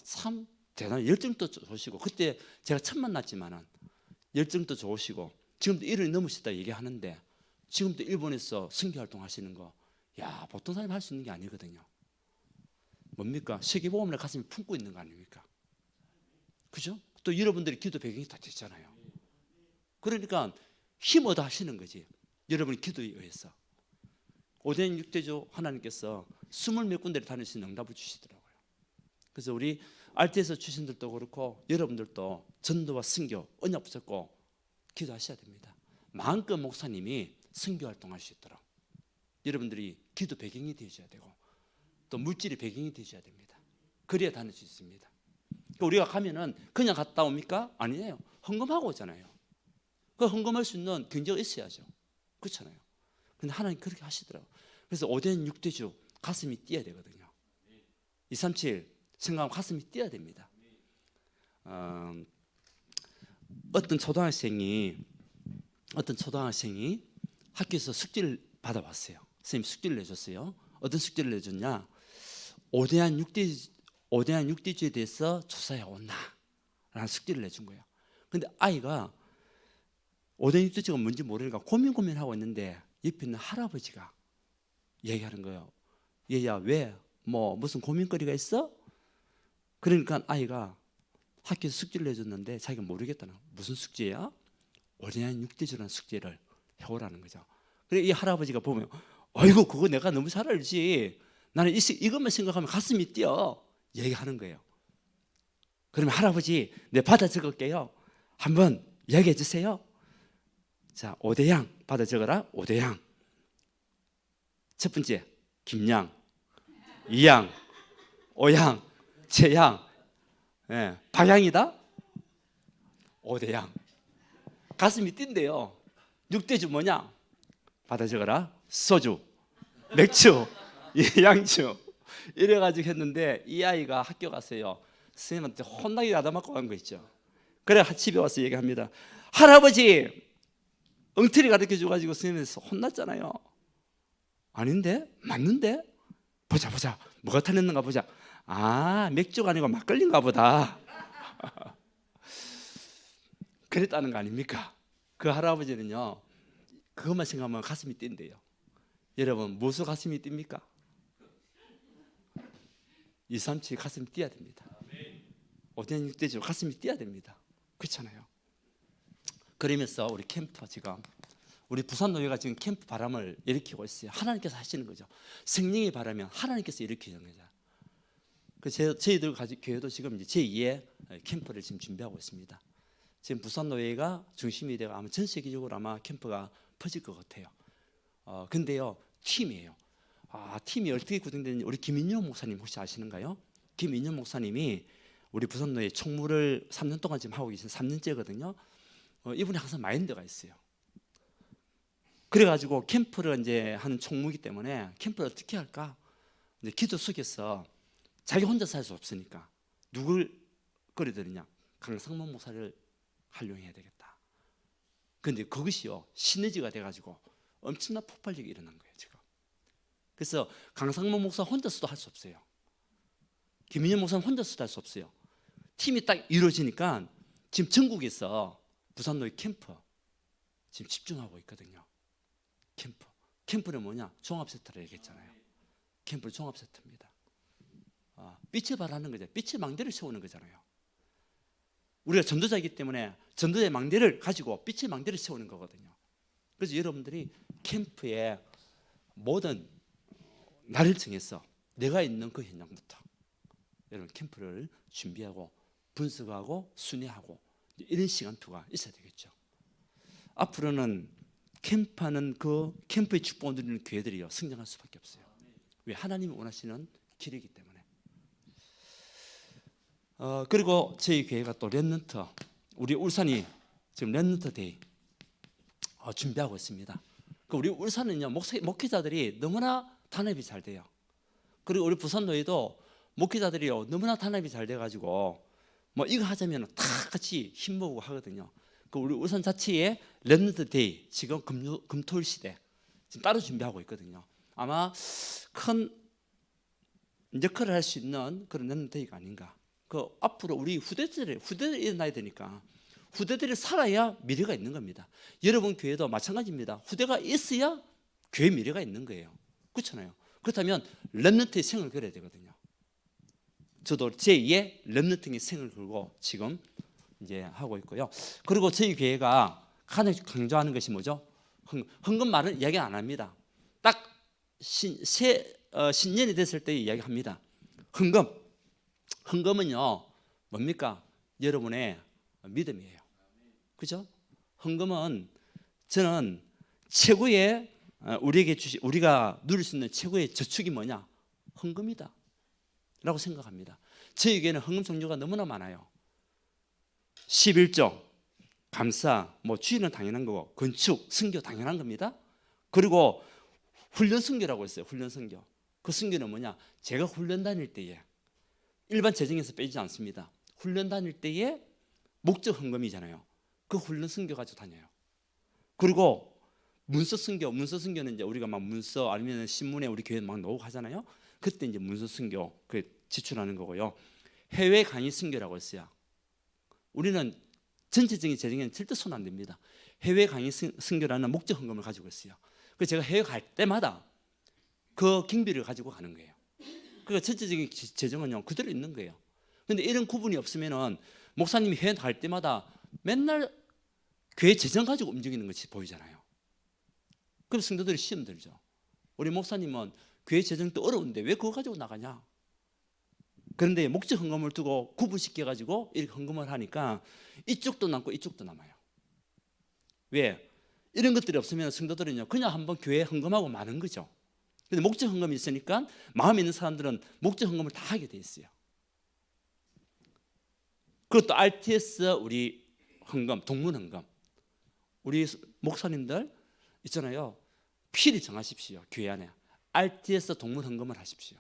참 대단, 열정도 좋으시고 그때 제가 처음 만났지만은 열정도 좋으시고 지금도 1년이 넘으시다 얘기하는데 지금도 일본에서 선교 활동 하시는 거, 야, 보통 사람이 할 수 있는 게 아니거든요. 뭡니까? 세계복음을 가슴에 품고 있는 거 아닙니까? 그죠? 또 여러분들이 기도 배경이 다 됐잖아요. 그러니까 힘 얻어 하시는 거지. 여러분이 기도에 의해서 5대양 6대주 하나님께서 20몇 군데를 다니시는 응답을 주시더라고요. 그래서 우리 RT에서 출신들도 그렇고 여러분들도 전도와 선교 언약 붙잡고 기도하셔야 됩니다. 마음껏 목사님이 선교 활동할 수 있도록 여러분들이 기도 배경이 되셔야 되고 또 물질의 배경이 되셔야 됩니다. 그래야 다닐 수 있습니다. 우리가 가면은 그냥 갔다 옵니까? 아니에요. 헌금하고 오잖아요. 그 헌금할 수 있는 경제가 있어야죠. 그렇잖아요. 근데 하나님 그렇게 하시더라고요. 그래서 5대양 6대주 가슴이 뛰어야 되거든요. 237 생각하면 가슴이 뛰어야 됩니다. 어떤 초등학생이 학교에서 숙제를 받아왔어요. 선생님 숙제를 내줬어요. 어떤 숙제를 내줬냐? 5대양 6대주에 대해서 조사해 온나 라는 숙제를 내준 거예요. 근데 아이가 5대양 6대주가 뭔지 모르니까 고민하고 있는데 옆에 있는 할아버지가 얘기하는 거예요. 얘야, 왜? 무슨 고민거리가 있어? 그러니까 아이가 학교에서 숙제를 내줬는데 자기가 모르겠다는 거예요. 무슨 숙제야? 5대양 6대주라는 숙제를 해오라는 거죠. 그래 이 할아버지가 보면 어이구 그거 내가 너무 잘 알지. 나는 이것만 생각하면 가슴이 뛰어. 얘기하는 거예요. 그러면 할아버지 내 받아 적을게요. 한번 얘기해 주세요. 자, 5대양 받아 적어라. 5대양. 첫 번째 김양, 2양, 5양, 최양. 박양이다. 5대양. 가슴이 뛴대요. 6대주 뭐냐? 받아 적어라. 소주, 맥주, 양주. 이래가지고 했는데 이 아이가 학교 갔어요. 선생님한테 혼나게 야단맞고 간 거 있죠. 그래 집에 와서 얘기합니다. 할아버지 엉터리 가르쳐줘가지고 선생님한테 혼났잖아요. 아닌데? 맞는데? 보자 뭐가 틀렸는가 보자. 아, 맥주가 아니고 막걸리인가 보다. 그랬다는 거 아닙니까? 그 할아버지는요 그것만 생각하면 가슴이 뛴대요. 여러분 무엇으로 가슴이 뜁니까? 237 가슴이 뛰어야 됩니다. 5대양 6대주 가슴이 뛰어야 됩니다. 그렇잖아요. 그러면서 우리 캠프 지금 우리 부산노회가 지금 캠프 바람을 일으키고 있어요. 하나님께서 하시는 거죠. 성령이 바라면 하나님께서 일으키는 거죠. 저희들 교회도 지금 이제 제2의 캠프를 지금 준비하고 있습니다. 지금 부산 노예가 중심이 되고 아마 전 세계적으로 아마 캠프가 퍼질 것 같아요. 근데요 팀이에요. 팀이 어떻게 구성되는지 우리 김인영 목사님 혹시 아시는가요? 김인영 목사님이 우리 부산 노예 총무를 3년 동안 지금 하고 계신 3년째거든요. 이분이 항상 마인드가 있어요. 그래가지고 캠프를 이제 하는 총무이기 때문에 캠프를 어떻게 할까? 이제 기도 속에서 자기 혼자 살 수 없으니까 누굴 끌어들이냐? 강상문 목사를 활용해야 되겠다. 그런데 그것이요 시너지가 돼가지고 엄청난 폭발력이 일어난 거예요 지금. 그래서 강상문 목사 혼자서도 할 수 없어요. 김인현 목사는 혼자서도 할 수 없어요. 팀이 딱 이루어지니까 지금 전국에서 부산노예 캠프 지금 집중하고 있거든요. 캠프는 뭐냐? 종합세트라 얘기했잖아요. 캠프는 종합세트입니다. 빛을 발하는 거죠. 빛의 망대를 세우는 거잖아요. 우리가 전도자이기 때문에 전도자의 망대를 가지고 빛의 망대를 세우는 거거든요. 그래서 여러분들이 캠프의 모든 날을 정해서 내가 있는 그 현장부터 여러분 캠프를 준비하고 분석하고 순회하고 이런 시간표가 있어야 되겠죠. 앞으로는 캠프하는 그 캠프의 축복을 누리는 교회들이요 성장할 수밖에 없어요. 왜? 하나님이 원하시는 길이기 때문에. 그리고 저희 교회가 또 렘넌트, 우리 울산이 지금 렘넌트 데이 준비하고 있습니다. 우리 울산은요 목회자들이 너무나 단합이 잘 돼요. 그리고 우리 부산노예도 목회자들이요 너무나 단합이 잘 돼가지고 뭐 이거 하자면 다 같이 힘 모으고 하거든요. 우리 울산 자치의 렘넌트 데이 지금 금토일 시대 지금 따로 준비하고 있거든요. 아마 큰 역할을 할 수 있는 그런 렘넌트 데이가 아닌가. 앞으로 우리 후대들이 일어나야 되니까 후대들이 살아야 미래가 있는 겁니다. 여러분 교회도 마찬가지입니다. 후대가 있어야 교회 미래가 있는 거예요. 그렇잖아요. 그렇다면 렘넌트의 생을 걸어야 되거든요. 저도 제2의 렘넌트의 생을 걸고 지금 이제 하고 있고요. 그리고 저희 교회가 가장 강조하는 것이 뭐죠? 헌금 말은 이야기 안 합니다. 딱 신년이 됐을 때 이야기합니다. 헌금은요 뭡니까? 여러분의 믿음이에요. 그죠? 헌금은 저는 최고의 우리가 누릴 수 있는 최고의 저축이 뭐냐? 헌금이다 라고 생각합니다. 저에게는 헌금 종류가 너무나 많아요. 11조, 감사, 주일은 당연한 거고 건축, 선교 당연한 겁니다. 그리고 훈련 선교라고 있어요. 훈련 선교. 그 선교는 뭐냐? 제가 훈련 다닐 때에 일반 재정에서 빼지 않습니다. 훈련 다닐 때에 목적 헌금이잖아요. 그 훈련 선교 가지고 다녀요. 그리고 문서 선교는 이제 우리가 막 문서 아니면 신문에 우리 교회 막 나오고 하잖아요. 그때 이제 문서 선교 지출하는 거고요. 해외 강의 선교라고 했어요. 우리는 전체적인 재정에는 절대 손 안 댑니다. 해외 강의 선교라는 목적 헌금을 가지고 있어요. 그래서 제가 해외 갈 때마다 그 경비를 가지고 가는 거예요. 그러니까 전체적인 재정은요 그대로 있는 거예요. 그런데 이런 구분이 없으면은 목사님이 해외 갈 때마다 맨날 교회 재정 가지고 움직이는 것이 보이잖아요. 그래서 성도들이 시험 들죠. 우리 목사님은 교회 재정도 어려운데 왜 그거 가지고 나가냐? 그런데 목적 헌금을 두고 구분시켜 가지고 이렇게 헌금을 하니까 이쪽도 남고 이쪽도 남아요. 왜? 이런 것들이 없으면 성도들은요 그냥 한번 교회에 헌금하고 마는 거죠. 근데 목적 헌금이 있으니까 마음에 있는 사람들은 목적 헌금을 다 하게 돼 있어요. 그것도 RTS 우리 헌금, 동문 헌금. 우리 목사님들 있잖아요. 필히 정하십시오. 교회 안에 RTS 동문 헌금을 하십시오.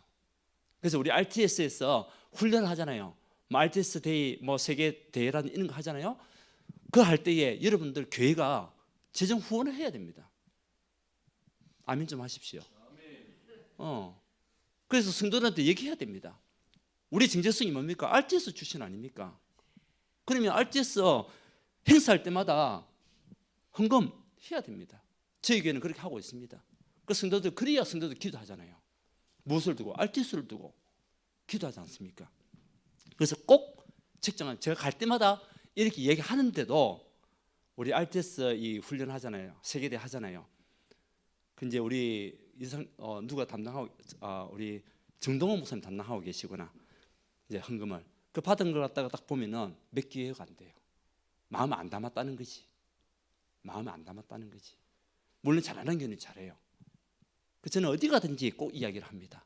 그래서 우리 RTS에서 훈련을 하잖아요. RTS 데이, 세계 대회라는 이런 거 하잖아요. 그거 할 때에 여러분들 교회가 재정 후원을 해야 됩니다. 아멘 좀 하십시오. 그래서 성도들한테 얘기해야 됩니다. 우리 정체성이 뭡니까? RTS 출신 아닙니까? 그러면 RTS 행사할 때마다 헌금 해야 됩니다. 저희 교회는 그렇게 하고 있습니다. 그 성도들 그래야 성도들 기도하잖아요. 무엇을 두고? RTS를 두고 기도하지 않습니까? 그래서 꼭 책정한 제가 갈 때마다 이렇게 얘기하는데도 우리 RTS 이 훈련 하잖아요. 세계대 하잖아요. 근데 우리 누가 담당하고 우리 정동원 목사님 담당하고 계시구나. 이제 헌금을 그 받은 걸 갖다가 딱 보면은 몇 개가 안 돼요. 마음에 안 담았다는 거지. 마음에 안 담았다는 거지. 물론 잘하는 교회는 잘해요. 그래서 저는 어디 가든지 꼭 이야기를 합니다.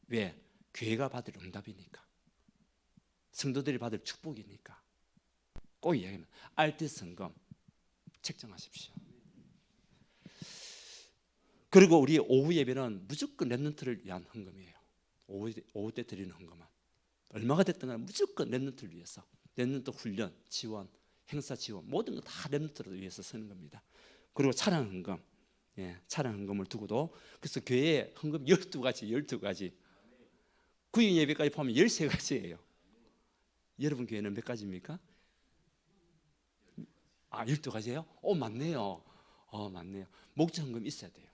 왜? 교회가 받을 응답이니까, 성도들이 받을 축복이니까 꼭 이야기합니다. RTS 헌금 책정하십시오. 그리고 우리 오후 예배는 무조건 렘넌트를 위한 헌금이에요. 오후 때 드리는 헌금은 얼마가 됐든 간에 무조건 렘넌트를 위해서, 렘넌트 훈련, 지원, 행사 지원, 모든 거 다 렘넌트를 위해서 쓰는 겁니다. 그리고 차량 헌금, 차량 헌금을 두고도, 그래서 교회에 헌금 12가지 구역 예배까지 포함하면 13가지예요. 여러분 교회는 몇 가지입니까? 12가지예요? 맞네요. 맞네요. 목자 헌금 있어야 돼요.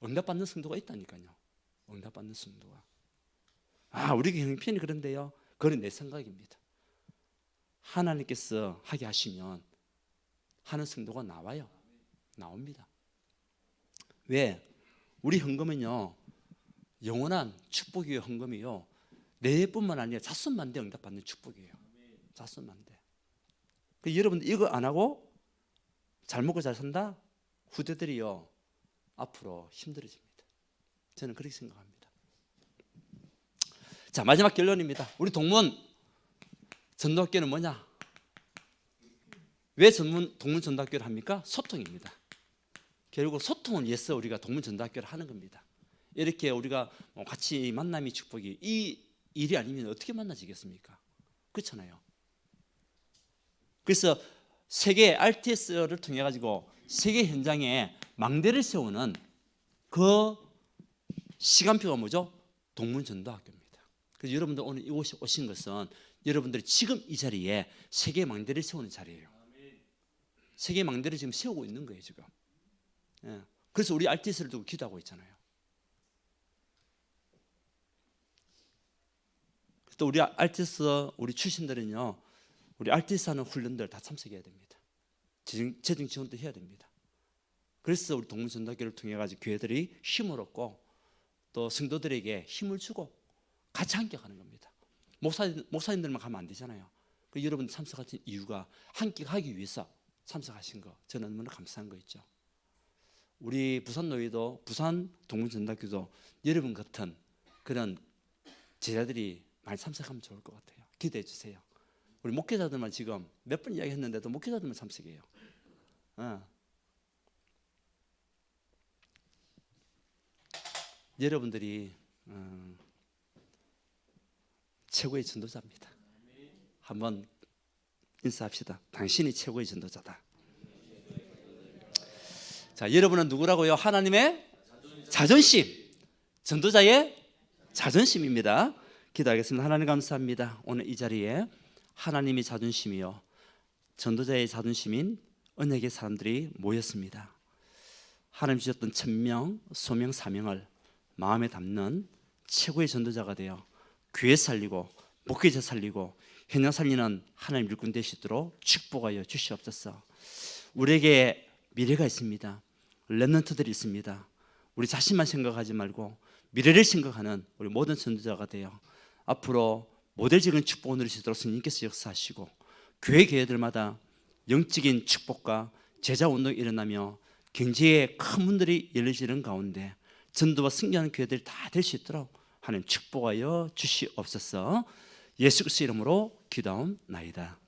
응답받는 성도가 있다니까요. 응답받는 성도가. 우리 형편이 그런데요. 그건 내 생각입니다. 하나님께서 하게 하시면 하는 성도가 나옵니다. 왜? 우리 헌금은요, 영원한 축복이요. 헌금이요, 내뿐만 아니라 자손만대 응답받는 축복이에요. 자손만대. 여러분들 이거 안 하고 잘 먹고 잘 산다? 후대들이요, 앞으로 힘들어집니다. 저는 그렇게 생각합니다. 자, 마지막 결론입니다. 우리 동문 전도학교는 뭐냐? 왜 동문 전도학교를 합니까? 소통입니다. 결국 소통을 위해서 우리가 동문 전도학교를 하는 겁니다. 이렇게 우리가 같이 만남이 축복이, 이 일이 아니면 어떻게 만나지겠습니까? 그렇잖아요. 그래서 세계 RTS를 통해 가지고 세계 현장에 망대를 세우는 그 시간표가 뭐죠? 동문 전도학교입니다. 그래서 여러분들 오늘 이곳에 오신 것은 여러분들이 지금 이 자리에 세계 망대를 세우는 자리예요. 세계 망대를 지금 세우고 있는 거예요, 지금. 그래서 우리 RTS를 두고 기도하고 있잖아요. 또 우리 RTS 우리 출신들은요, 우리 RTS 하는 훈련들 다 참석해야 됩니다. 재정 지원도 해야 됩니다. 그래서 우리 동문전도학교를 통해 가지고 교회들이 힘을 얻고 또 성도들에게 힘을 주고 같이 함께 가는 겁니다. 목사님들만 가면 안 되잖아요. 여러분 참석하신 이유가 함께 하기 위해서 참석하신 거, 저는 너무나 감사한 거 있죠. 우리 부산노회도, 부산 동문전도학교도 여러분 같은 그런 제자들이 많이 참석하면 좋을 것 같아요. 기대해 주세요. 우리 목회자들만 지금 몇 번 이야기했는데도 목회자들만 참석해요. 여러분들이 최고의 전도자입니다. 한번 인사합시다. 당신이 최고의 전도자다. 자, 여러분은 누구라고요? 하나님의 자존심, 전도자의 자존심입니다. 기도하겠습니다. 하나님 감사합니다. 오늘 이 자리에 하나님의 자존심이요, 전도자의 자존심인 언약의 사람들이 모였습니다. 하나님 주셨던 천명, 소명, 사명을 마음에 담는 최고의 전도자가 되어 교회 살리고 목회자 살리고 현장 살리는 하나님 일꾼 되시도록 축복하여 주시옵소서. 우리에게 미래가 있습니다. 렘넌트들이 있습니다. 우리 자신만 생각하지 말고 미래를 생각하는 우리 모든 전도자가 되어 앞으로 모델적인 축복을 누리시도록 성령께서 역사하시고 교회들마다 영적인 축복과 제자 운동이 일어나며 경제의 큰 문들이 열려지는 가운데 전도와 승리하는 교회들이 다 될 수 있도록 하나님 축복하여 주시옵소서. 예수 그리스도 이름으로 기도하옵나이다.